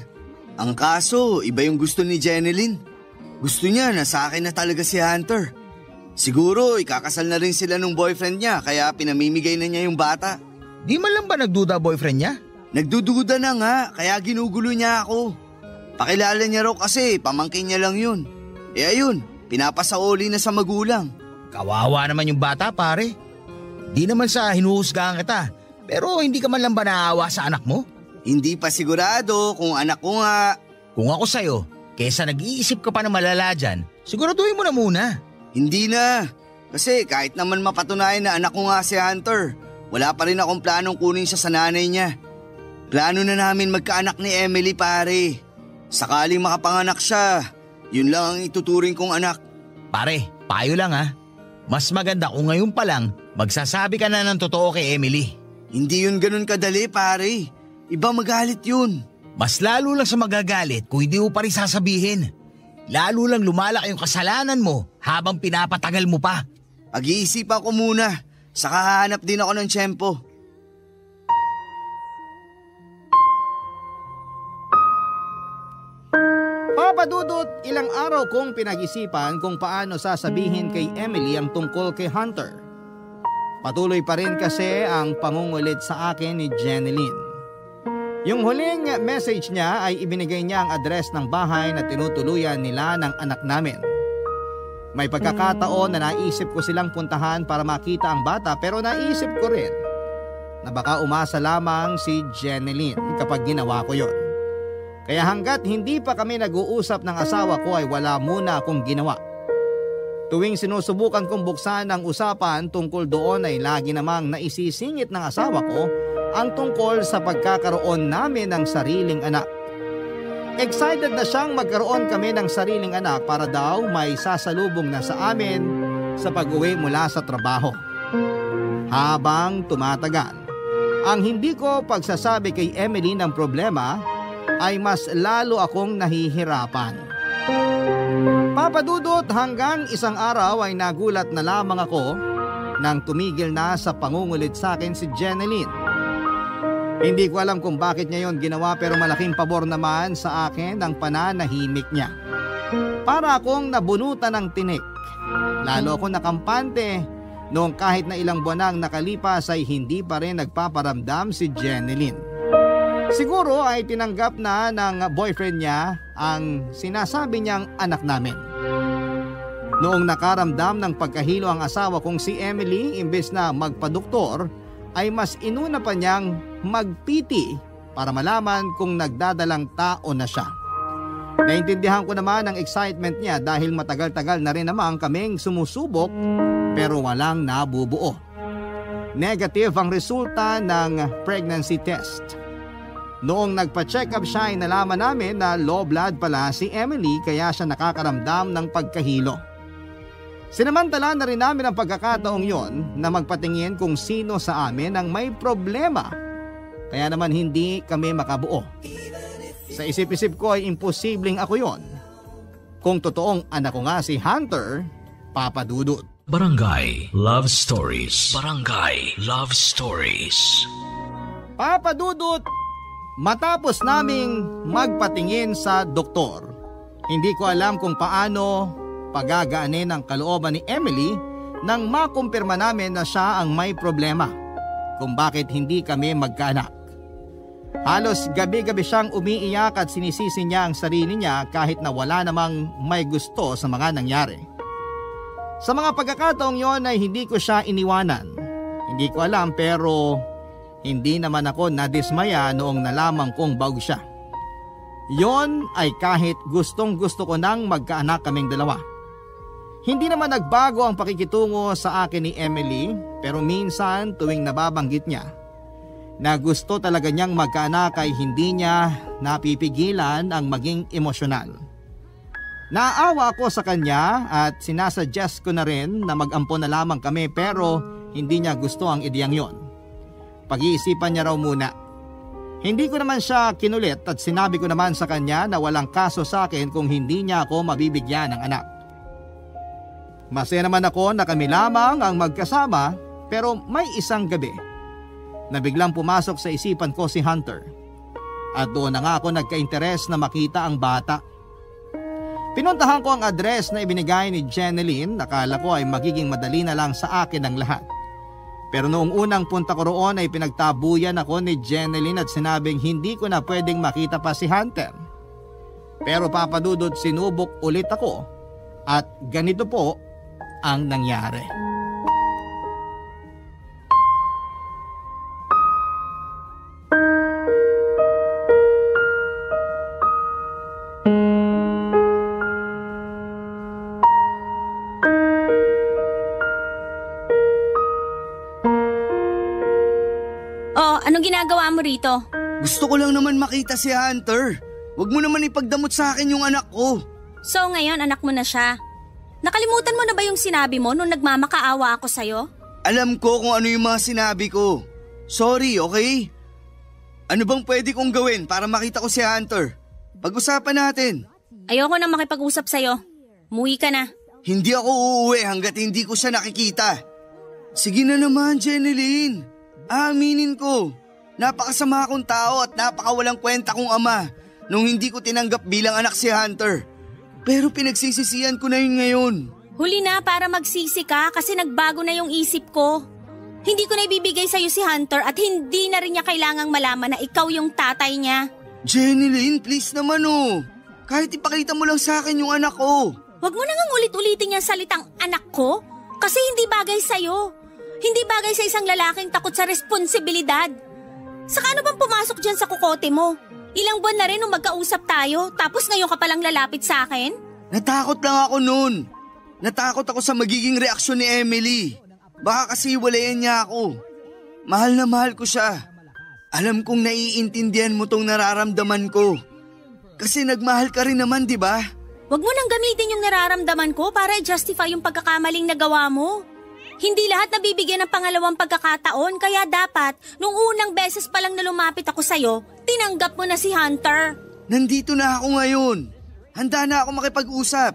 Ang kaso, iba yung gusto ni Jeneline. Gusto niya na sa akin na talaga si Hunter. Siguro ikakasal na rin sila nung boyfriend niya kaya pinamimigay na niya yung bata. Di man lang ba nagduda boyfriend niya? Nagdududa na nga kaya ginugulo niya ako. Pakilala niya raw kasi pamangkin niya lang yun. Ayun, pinapasaoli na sa magulang. Kawawa naman yung bata pare. Di naman sa hinuhusgahan kita, pero hindi ka man lang ba naawa sa anak mo? Hindi pa sigurado kung anak ko nga. Kung ako sa'yo, kesa nag-iisip ka pa na malala dyan, siguraduhin mo na muna. Hindi na, kasi kahit naman mapatunayan na anak ko nga si Hunter, wala pa rin akong planong kunin siya sa nanay niya. Plano na namin magkaanak ni Emily pare. Sakaling makapanganak siya, yun lang ang ituturing kong anak. Pare, payo lang ha. Mas maganda kung ngayon pa lang magsasabi ka na ng totoo kay Emily. Hindi yun ganun kadali pare. Iba magalit yun. Mas lalo lang sa magagalit kung hindi mo pa rin sasabihin. Lalo lang lumalaki yung kasalanan mo habang pinapatagal mo pa. Pag-iisipan ko muna, saka hahanap din ako ng tiyempo. Papa Dudut, ilang araw kong pinag-isipan kung paano sasabihin kay Emily ang tungkol kay Hunter. Patuloy pa rin kasi ang pangungulit sa akin ni Jeneline. Yung huling message niya ay ibinigay niya ang address ng bahay na tinutuluyan nila ng anak namin. May pagkakataon na naisip ko silang puntahan para makita ang bata, pero naisip ko rin na baka umasa lamang si Jeneline kapag ginawa ko yon. Kaya hanggat hindi pa kami nag-uusap ng asawa ko ay wala muna akong ginawa. Tuwing sinusubukan kong buksan ang usapan tungkol doon ay lagi namang naisisingit ng asawa ko ang tungkol sa pagkakaroon namin ng sariling anak. Excited na siyang magkaroon kami ng sariling anak para daw may sasalubong na sa amin sa pag-uwi mula sa trabaho. Habang tumatagal, ang hindi ko pagsasabi kay Emily ng problema ay mas lalo akong nahihirapan. Papa Dudut, hanggang isang araw ay nagulat na lamang ako nang tumigil na sa pangungulit sa akin si Jeneline. Hindi ko alam kung bakit niya yon ginawa, pero malaking pabor naman sa akin ang pananahimik niya. Para akong nabunutan ng tinik. Lalo akong nakampante noong kahit na ilang buwan nang nakalipas ay hindi pa rin nagpaparamdam si Jeneline. Siguro ay tinanggap na ng boyfriend niya ang sinasabi niyang anak namin. Noong nakaramdam ng pagkahilo ang asawa kong si Emily, imbes na magpadoktor, ay mas inuna pa niyang magpiti para malaman kung nagdadalang tao na siya. Naintindihan ko naman ang excitement niya dahil matagal-tagal na rin naman kaming sumusubok pero walang nabubuo. Negative ang resulta ng pregnancy test. Noong nagpa-check up siya ay nalaman namin na low blood pala si Emily kaya siya nakakaramdam ng pagkahilo. Sinamantala na rin namin ang pagkakataong yon na magpatingin kung sino sa amin ang may problema. Kaya naman hindi kami makabuo. Sa isip-isip ko ay imposibleng ako yon. Kung totoong anak ko nga si Hunter, Papa Dudut. Barangay Love Stories. Barangay Love Stories. Papa Dudut, matapos naming magpatingin sa doktor, hindi ko alam kung paano pagagaanin ang kalooban ni Emily nang makumpirma namin na siya ang may problema kung bakit hindi kami magkaanak. Halos gabi-gabi siyang umiiyak at sinisisi niya ang sarili niya kahit na wala namang may gusto sa mga nangyari. Sa mga pagkakataong yon ay hindi ko siya iniwanan. Hindi ko alam pero hindi naman ako nadismaya noong nalaman kong baog siya. Yon ay kahit gustong gusto ko nang magkaanak kaming dalawa. Hindi naman nagbago ang pakikitungo sa akin ni Emily pero minsan tuwing nababanggit niya na gusto talaga niyang magkaanak ay hindi niya napipigilan ang maging emosyonal. Naawa ako sa kanya at sinasuggest ko na rin na mag-ampon na lamang kami pero hindi niya gusto ang ideyang yon. Pag-iisipan niya raw muna. Hindi ko naman siya kinulit at sinabi ko naman sa kanya na walang kaso sa akin kung hindi niya ako mabibigyan ng anak. Masaya naman ako na kami lamang ang magkasama pero may isang gabi na biglang pumasok sa isipan ko si Hunter. At doon na nga ako nagka-interes na makita ang bata. Pinuntahan ko ang address na ibinigay ni Jeneline. Nakala ko ay magiging madali na lang sa akin ang lahat. Pero noong unang punta ko roon ay pinagtabuyan ako ni Jeneline at sinabing hindi ko na pwedeng makita pa si Hunter. Pero Papa Dudut, sinubok ulit ako at ganito po ang nangyari. Anong ginagawa mo rito? Gusto ko lang naman makita si Hunter. Huwag mo naman ipagdamot sa akin yung anak ko. So ngayon anak mo na siya. Nakalimutan mo na ba yung sinabi mo nung nagmamakaawa ako sa'yo? Alam ko kung ano yung mga sinabi ko. Sorry, okay? Ano bang pwede kong gawin para makita ko si Hunter? Pag-usapan natin. Ayoko na makipag-usap sa'yo. Umuwi ka na. Hindi ako uuwi hanggat hindi ko siya nakikita. Sige na naman, Jeneline. Aaminin ko. Napakasama akong tao at napakawalang kwenta kong ama nung hindi ko tinanggap bilang anak si Hunter. Pero pinagsisisihan ko na yun ngayon. Huli na para magsisi ka kasi nagbago na yung isip ko. Hindi ko na ibibigay sa'yo si Hunter at hindi na rin niya kailangang malaman na ikaw yung tatay niya. Jeneline, please naman oh. Kahit ipakita mo lang sa akin yung anak ko. Huwag mo nang ulit-ulitin yung salitang anak ko kasi hindi bagay sa'yo. Hindi bagay sa isang lalaking takot sa responsibilidad. Saka ano bang pumasok dyan sa kukote mo? Ilang buwan na rin nung magkausap tayo tapos ngayon ka palang lalapit sa akin? Natakot lang ako noon. Natakot ako sa magiging reaksyon ni Emily. Baka kasi walayan niya ako. Mahal na mahal ko siya. Alam kong naiintindihan mo tong nararamdaman ko. Kasi nagmahal ka rin naman, di ba? Huwag mo nang gamitin yung nararamdaman ko para i-justify yung pagkakamaling nagawa mo. Hindi lahat nabibigyan ng pangalawang pagkakataon kaya dapat nung unang beses pa lang na lumapit ako sa'yo, tinanggap mo na si Hunter. Nandito na ako ngayon. Handa na ako makipag-usap.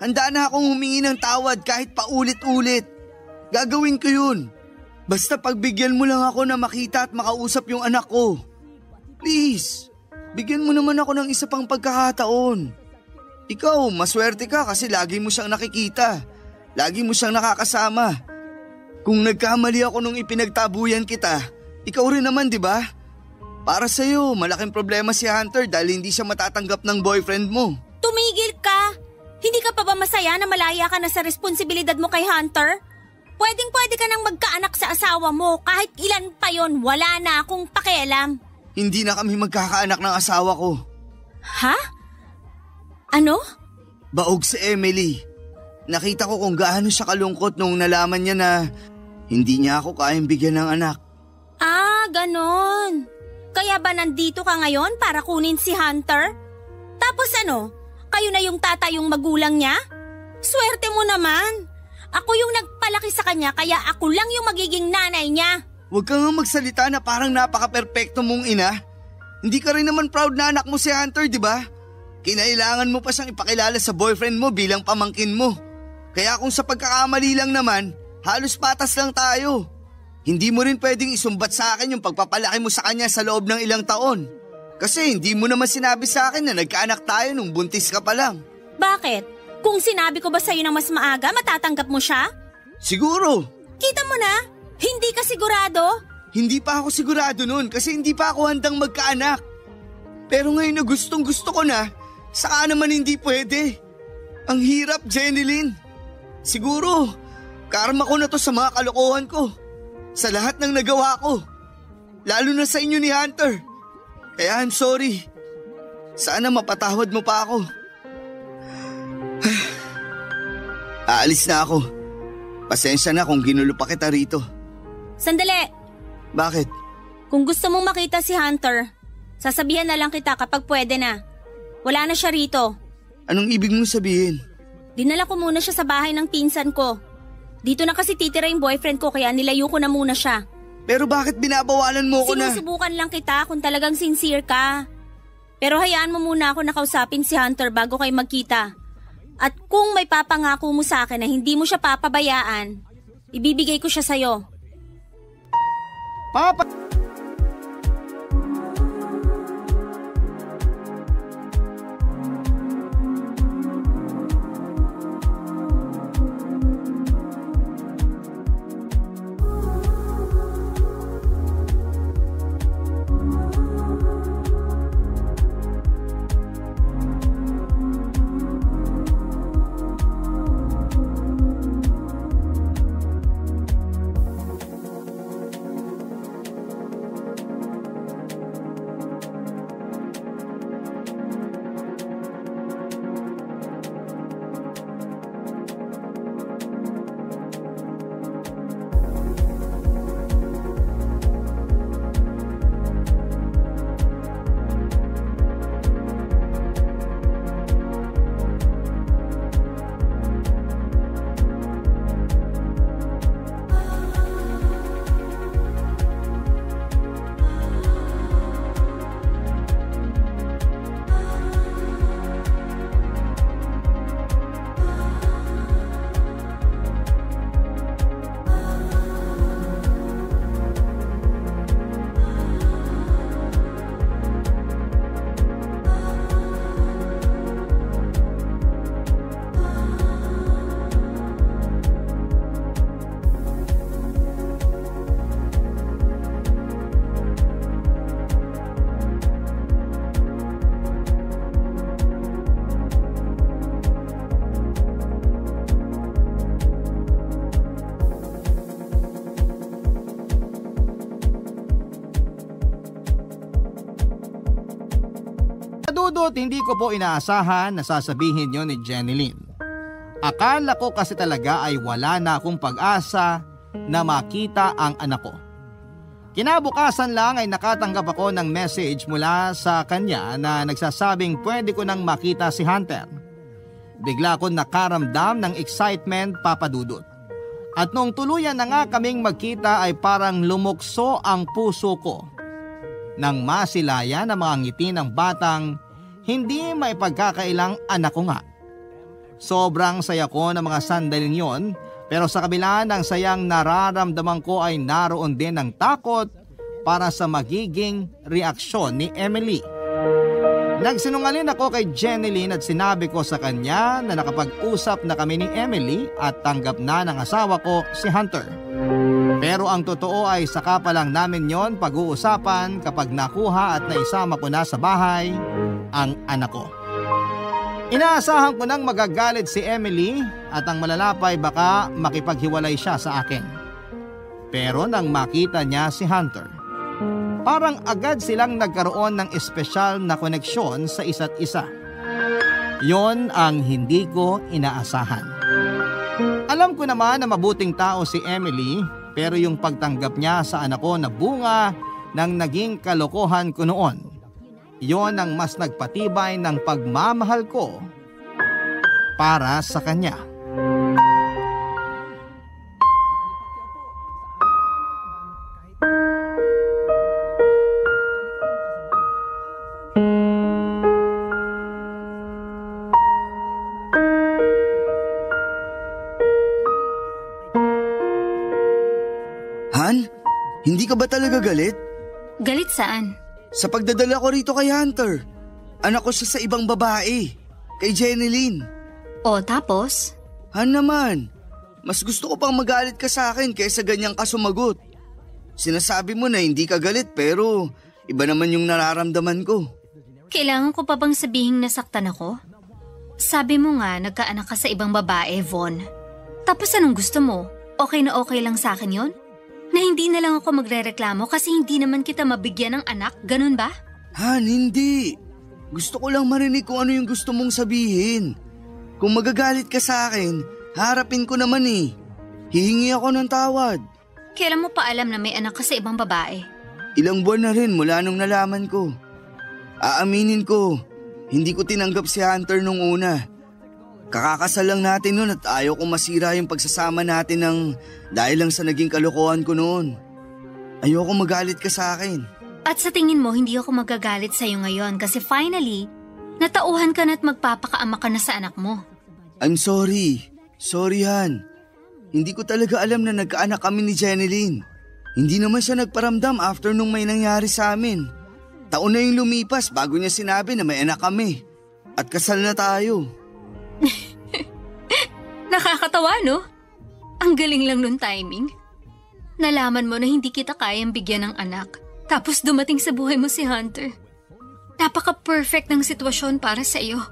Handa na akong humingi ng tawad kahit paulit-ulit. Gagawin ko yun. Basta pagbigyan mo lang ako na makita at makausap yung anak ko. Please, bigyan mo naman ako ng isa pang pagkakataon. Ikaw, maswerte ka kasi lagi mo siyang nakikita. Lagi mo siyang nakakasama. Kung nagkamali ako nung ipinagtabuyan kita, ikaw rin naman, di ba? Para sa'yo, malaking problema si Hunter dahil hindi siya matatanggap ng boyfriend mo. Tumigil ka! Hindi ka pa ba masaya na malaya ka na sa responsibilidad mo kay Hunter? Pwedeng-pwede ka nang magkaanak sa asawa mo. Kahit ilan pa yon, wala na akong pakialam. Hindi na kami magkakaanak ng asawa ko. Ha? Ano? Baog si Emily. Nakita ko kung gaano siya kalungkot nung nalaman niya na hindi niya ako kayang bigyan ng anak. Ah, ganon. Kaya ba nandito ka ngayon para kunin si Hunter? Tapos ano? Kayo na yung tatay yung magulang niya? Swerte mo naman. Ako yung nagpalaki sa kanya kaya ako lang yung magiging nanay niya. Huwag ka nga magsalita na parang napaka-perpekto mong ina. Hindi ka rin naman proud na anak mo si Hunter, di ba? Kinailangan mo pa siyang ipakilala sa boyfriend mo bilang pamangkin mo. Kaya kung sa pagkakamali lang naman, halos patas lang tayo. Hindi mo rin pwedeng isumbat sa akin yung pagpapalaki mo sa kanya sa loob ng ilang taon. Kasi hindi mo naman sinabi sa akin na nagkaanak tayo nung buntis ka pa lang. Bakit? Kung sinabi ko ba sa'yo ng mas maaga, matatanggap mo siya? Siguro. Kita mo na? Hindi ka sigurado? Hindi pa ako sigurado nun kasi hindi pa ako handang magkaanak. Pero ngayon na gustong gusto ko na, saka naman hindi pwede. Ang hirap, Jeneline. Siguro, karma ko na to sa mga kalokohan ko. Sa lahat ng nagawa ko. Lalo na sa inyo ni Hunter. Kaya I'm sorry. Sana mapatawad mo pa ako. Aalis na ako. Pasensya na kung ginulo pa kita rito. Sandali. Bakit? Kung gusto mong makita si Hunter, sasabihan na lang kita kapag pwede na. Wala na siya rito. Anong ibig mong sabihin? Dinala ko muna siya sa bahay ng pinsan ko. Dito na kasi titira yung boyfriend ko kaya nilayo ko na muna siya. Pero bakit binabawalan mo ko na? Sinusubukan lang kita kung talagang sincere ka. Pero hayaan mo muna ako nakausapin si Hunter bago kayo magkita. At kung may papangako mo sa akin na hindi mo siya papabayaan, ibibigay ko siya sa'yo. Papadudot, hindi ko po inaasahan na sasabihin yon ni Jenilyn. Akala ko kasi talaga ay wala na akong pag-asa na makita ang anak ko. Kinabukasan lang ay nakatanggap ako ng message mula sa kanya na nagsasabing pwede ko nang makita si Hunter. Bigla akong nakaramdam ng excitement, Papadudot. At noong tuluyan na nga kaming magkita ay parang lumukso ang puso ko nang masilayan ang mga ngiti ng batang hindi maipagkakailang anak ko nga. Sobrang saya ko ng mga sandaling yon, pero sa kabila ng sayang nararamdaman ko ay naroon din ng takot para sa magiging reaksyon ni Emily. Nagsinungaling ako kay Jenilyn at sinabi ko sa kanya na nakapag-usap na kami ni Emily at tanggap na ng asawa ko si Hunter. Pero ang totoo ay saka pa lang namin yon pag-uusapan kapag nakuha at naisama ko na sa bahay ang anak ko. Inaasahan ko nang magagalit si Emily at ang malalapay baka makipaghiwalay siya sa akin. Pero nang makita niya si Hunter, parang agad silang nagkaroon ng espesyal na koneksyon sa isa't isa. Yon ang hindi ko inaasahan. Alam ko naman na mabuting tao si Emily, pero yung pagtanggap niya sa anak ko na bunga ng naging kalokohan ko noon, yon ang mas nagpatibay ng pagmamahal ko para sa kanya. Han, hindi ka ba talaga galit? Galit saan? Sa pagdadala ko rito kay Hunter. Anak ko siya sa ibang babae, kay Jenilyn. O tapos? Han naman, mas gusto ko pang magalit ka sa akin kaysa ganyang ka sumagot. Sinasabi mo na hindi ka galit pero iba naman yung nararamdaman ko. Kailangan ko pa bang sabihing nasaktan ako? Sabi mo nga nagkaanak ka sa ibang babae, Von. Tapos anong gusto mo? Okay na okay lang sa akin yon? Na hindi na lang ako magrereklamo kasi hindi naman kita mabigyan ng anak, ganun ba? Han, hindi. Gusto ko lang marinig kung ano yung gusto mong sabihin. Kung magagalit ka sa akin, harapin ko naman eh. Hihingi ako ng tawad. Kailan mo pa alam na may anak ka sa ibang babae? Ilang buwan na rin mula nung nalaman ko. Aaminin ko, hindi ko tinanggap si Hunter nung una. Kakakasal lang natin noon at ayaw kong masira yung pagsasama natin ng dahil lang sa naging kalokohan ko noon. Ayoko magalit ka sa akin. At sa tingin mo hindi ako magagalit sa'yo ngayon kasi finally, natauhan ka na at magpapakaama ka na sa anak mo. I'm sorry. Sorry, Han. Hindi ko talaga alam na nagkaanak kami ni Jenilyn. Hindi naman siya nagparamdam after nung may nangyari sa amin. Taon na yung lumipas bago niya sinabi na may anak kami. At kasal na tayo. Nakakatawa, no? Ang galing lang nung timing. Nalaman mo na hindi kita kayang bigyan ng anak. Tapos dumating sa buhay mo si Hunter. Napaka-perfect ng sitwasyon para sa iyo.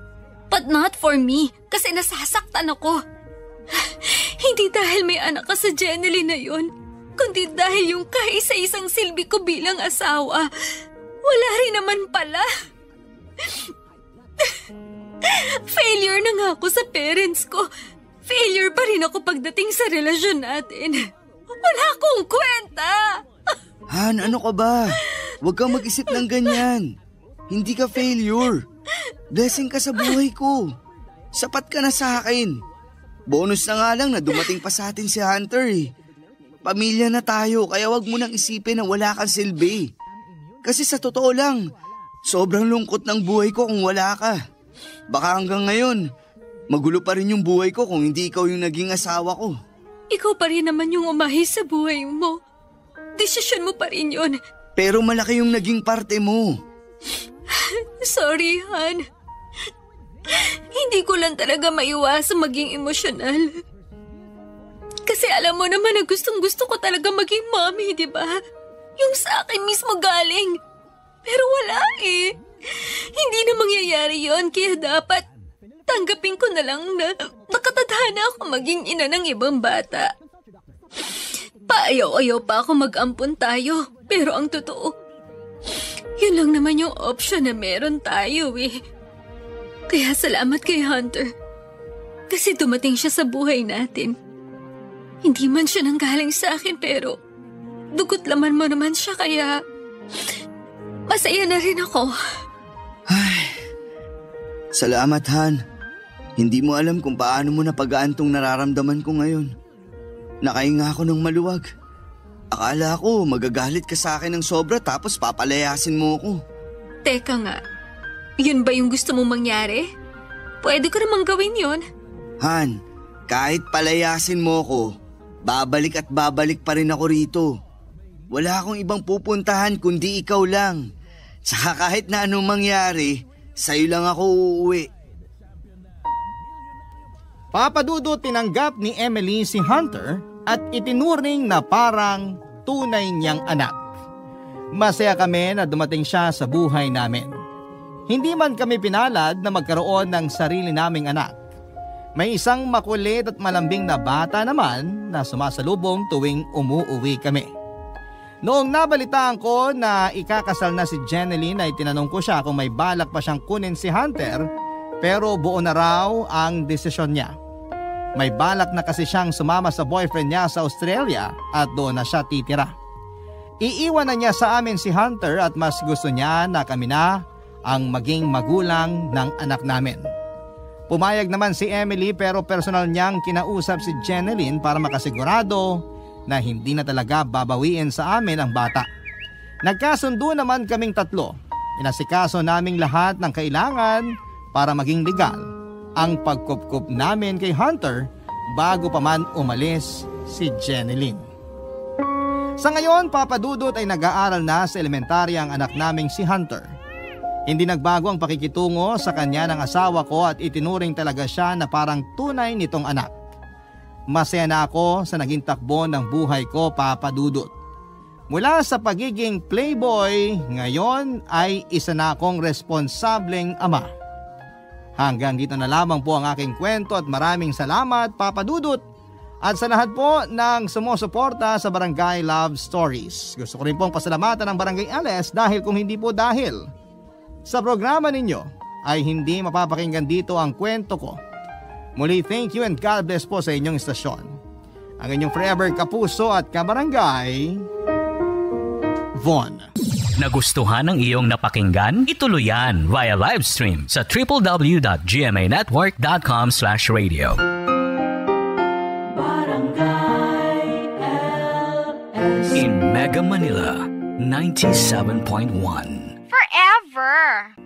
But not for me, kasi nasasaktan ako. Hindi dahil may anak ka sa Jenilyn na yun, kundi dahil yung kaisa-isang silbi ko bilang asawa. Wala rin naman pala. Failure na nga ako sa parents ko. Failure pa rin ako pagdating sa relasyon natin. Wala akong kwenta. Han, ano ka ba? Huwag kang mag-isip ng ganyan. Hindi ka failure. Blessing ka sa buhay ko. Sapat ka na sa akin. Bonus na nga lang na dumating pa sa atin si Hunter eh. Pamilya na tayo kaya wag mo nang isipin na wala kang silbi. Kasi sa totoo lang, sobrang lungkot ng buhay ko kung wala ka. Baka hanggang ngayon, magulo pa rin yung buhay ko kung hindi ikaw yung naging asawa ko. Ikaw pa rin naman yung umahis sa buhay mo. Desisyon mo pa rin yun. Pero malaki yung naging parte mo. Sorry, Han. Hindi ko lang talaga maiwasan maging emosyonal. Kasi alam mo naman na gustong-gusto ko talaga maging mommy, di ba? Yung sa akin mismo galing. Pero wala eh. Hindi na mangyayari yon kaya dapat tanggapin ko na lang na nakatadhana ako maging ina ng ibang bata. Paayaw-ayaw pa ako mag-ampon tayo. Pero ang totoo, Yun lang naman yung option na meron tayo eh. Kaya salamat kay Hunter. Kasi dumating siya sa buhay natin. Hindi man siya nanggaling sa akin pero dugot laman mo naman siya kaya masaya na rin ako. Ay, salamat Han. Hindi mo alam kung paano mo napagaan tong nararamdaman ko ngayon. Nakahinga ako ng maluwag. Akala ko magagalit ka sa akin ng sobra tapos papalayasin mo ko. Teka nga, yun ba yung gusto mong mangyari? Pwede ko namang gawin yun. Han, kahit palayasin mo ko, babalik at babalik pa rin ako rito. Wala akong ibang pupuntahan kundi ikaw lang. Saka kahit na anong mangyari, sa'yo lang ako uuwi. Papa Dudut, tinanggap ni Emily si Hunter at itinuring na parang tunay niyang anak. Masaya kami na dumating siya sa buhay namin. Hindi man kami pinalad na magkaroon ng sarili naming anak. May isang makulit at malambing na bata naman na sumasalubong tuwing umuuwi kami. Noong nabalitaan ko na ikakasal na si Jeneline ay tinanong ko siya kung may balak pa siyang kunin si Hunter pero buo na raw ang desisyon niya. May balak na kasi siyang sumama sa boyfriend niya sa Australia at doon na siya titira. Iiwan na niya sa amin si Hunter at mas gusto niya na kami na ang maging magulang ng anak namin. Pumayag naman si Emily pero personal niyang kinausap si Jeneline para makasigurado na hindi na talaga babawiin sa amin ang bata. Nagkasundo naman kaming tatlo. Inasikaso naming lahat ng kailangan para maging legal ang pagkupkup namin kay Hunter bago pa man umalis si Jeneline. Sa ngayon, Papa Dudut ay nag-aaral na sa elementarya ang anak naming si Hunter. Hindi nagbago ang pakikitungo sa kanya ng asawa ko at itinuring talaga siya na parang tunay nitong anak. Masaya na ako sa naging takbo ng buhay ko, Papa Dudut. Mula sa pagiging playboy, ngayon ay isa na akong responsableng ama. Hanggang dito na lamang po ang aking kwento at maraming salamat, Papa Dudut, at sa lahat po ng sumusuporta sa Barangay Love Stories. Gusto ko rin pong pasalamatan ng Barangay LS dahil kung hindi po dahil sa programa ninyo ay hindi mapapakinggan dito ang kwento ko. Muli, thank you and God bless po sa inyong istasyon. Ang inyong forever kapuso at kabarangay, Von. Nagustuhan ng iyong napakinggan? Ituloy yan via live stream sa www.gmanetwork.com/radio. Barangay LS In Mega Manila, 97.1. Forever!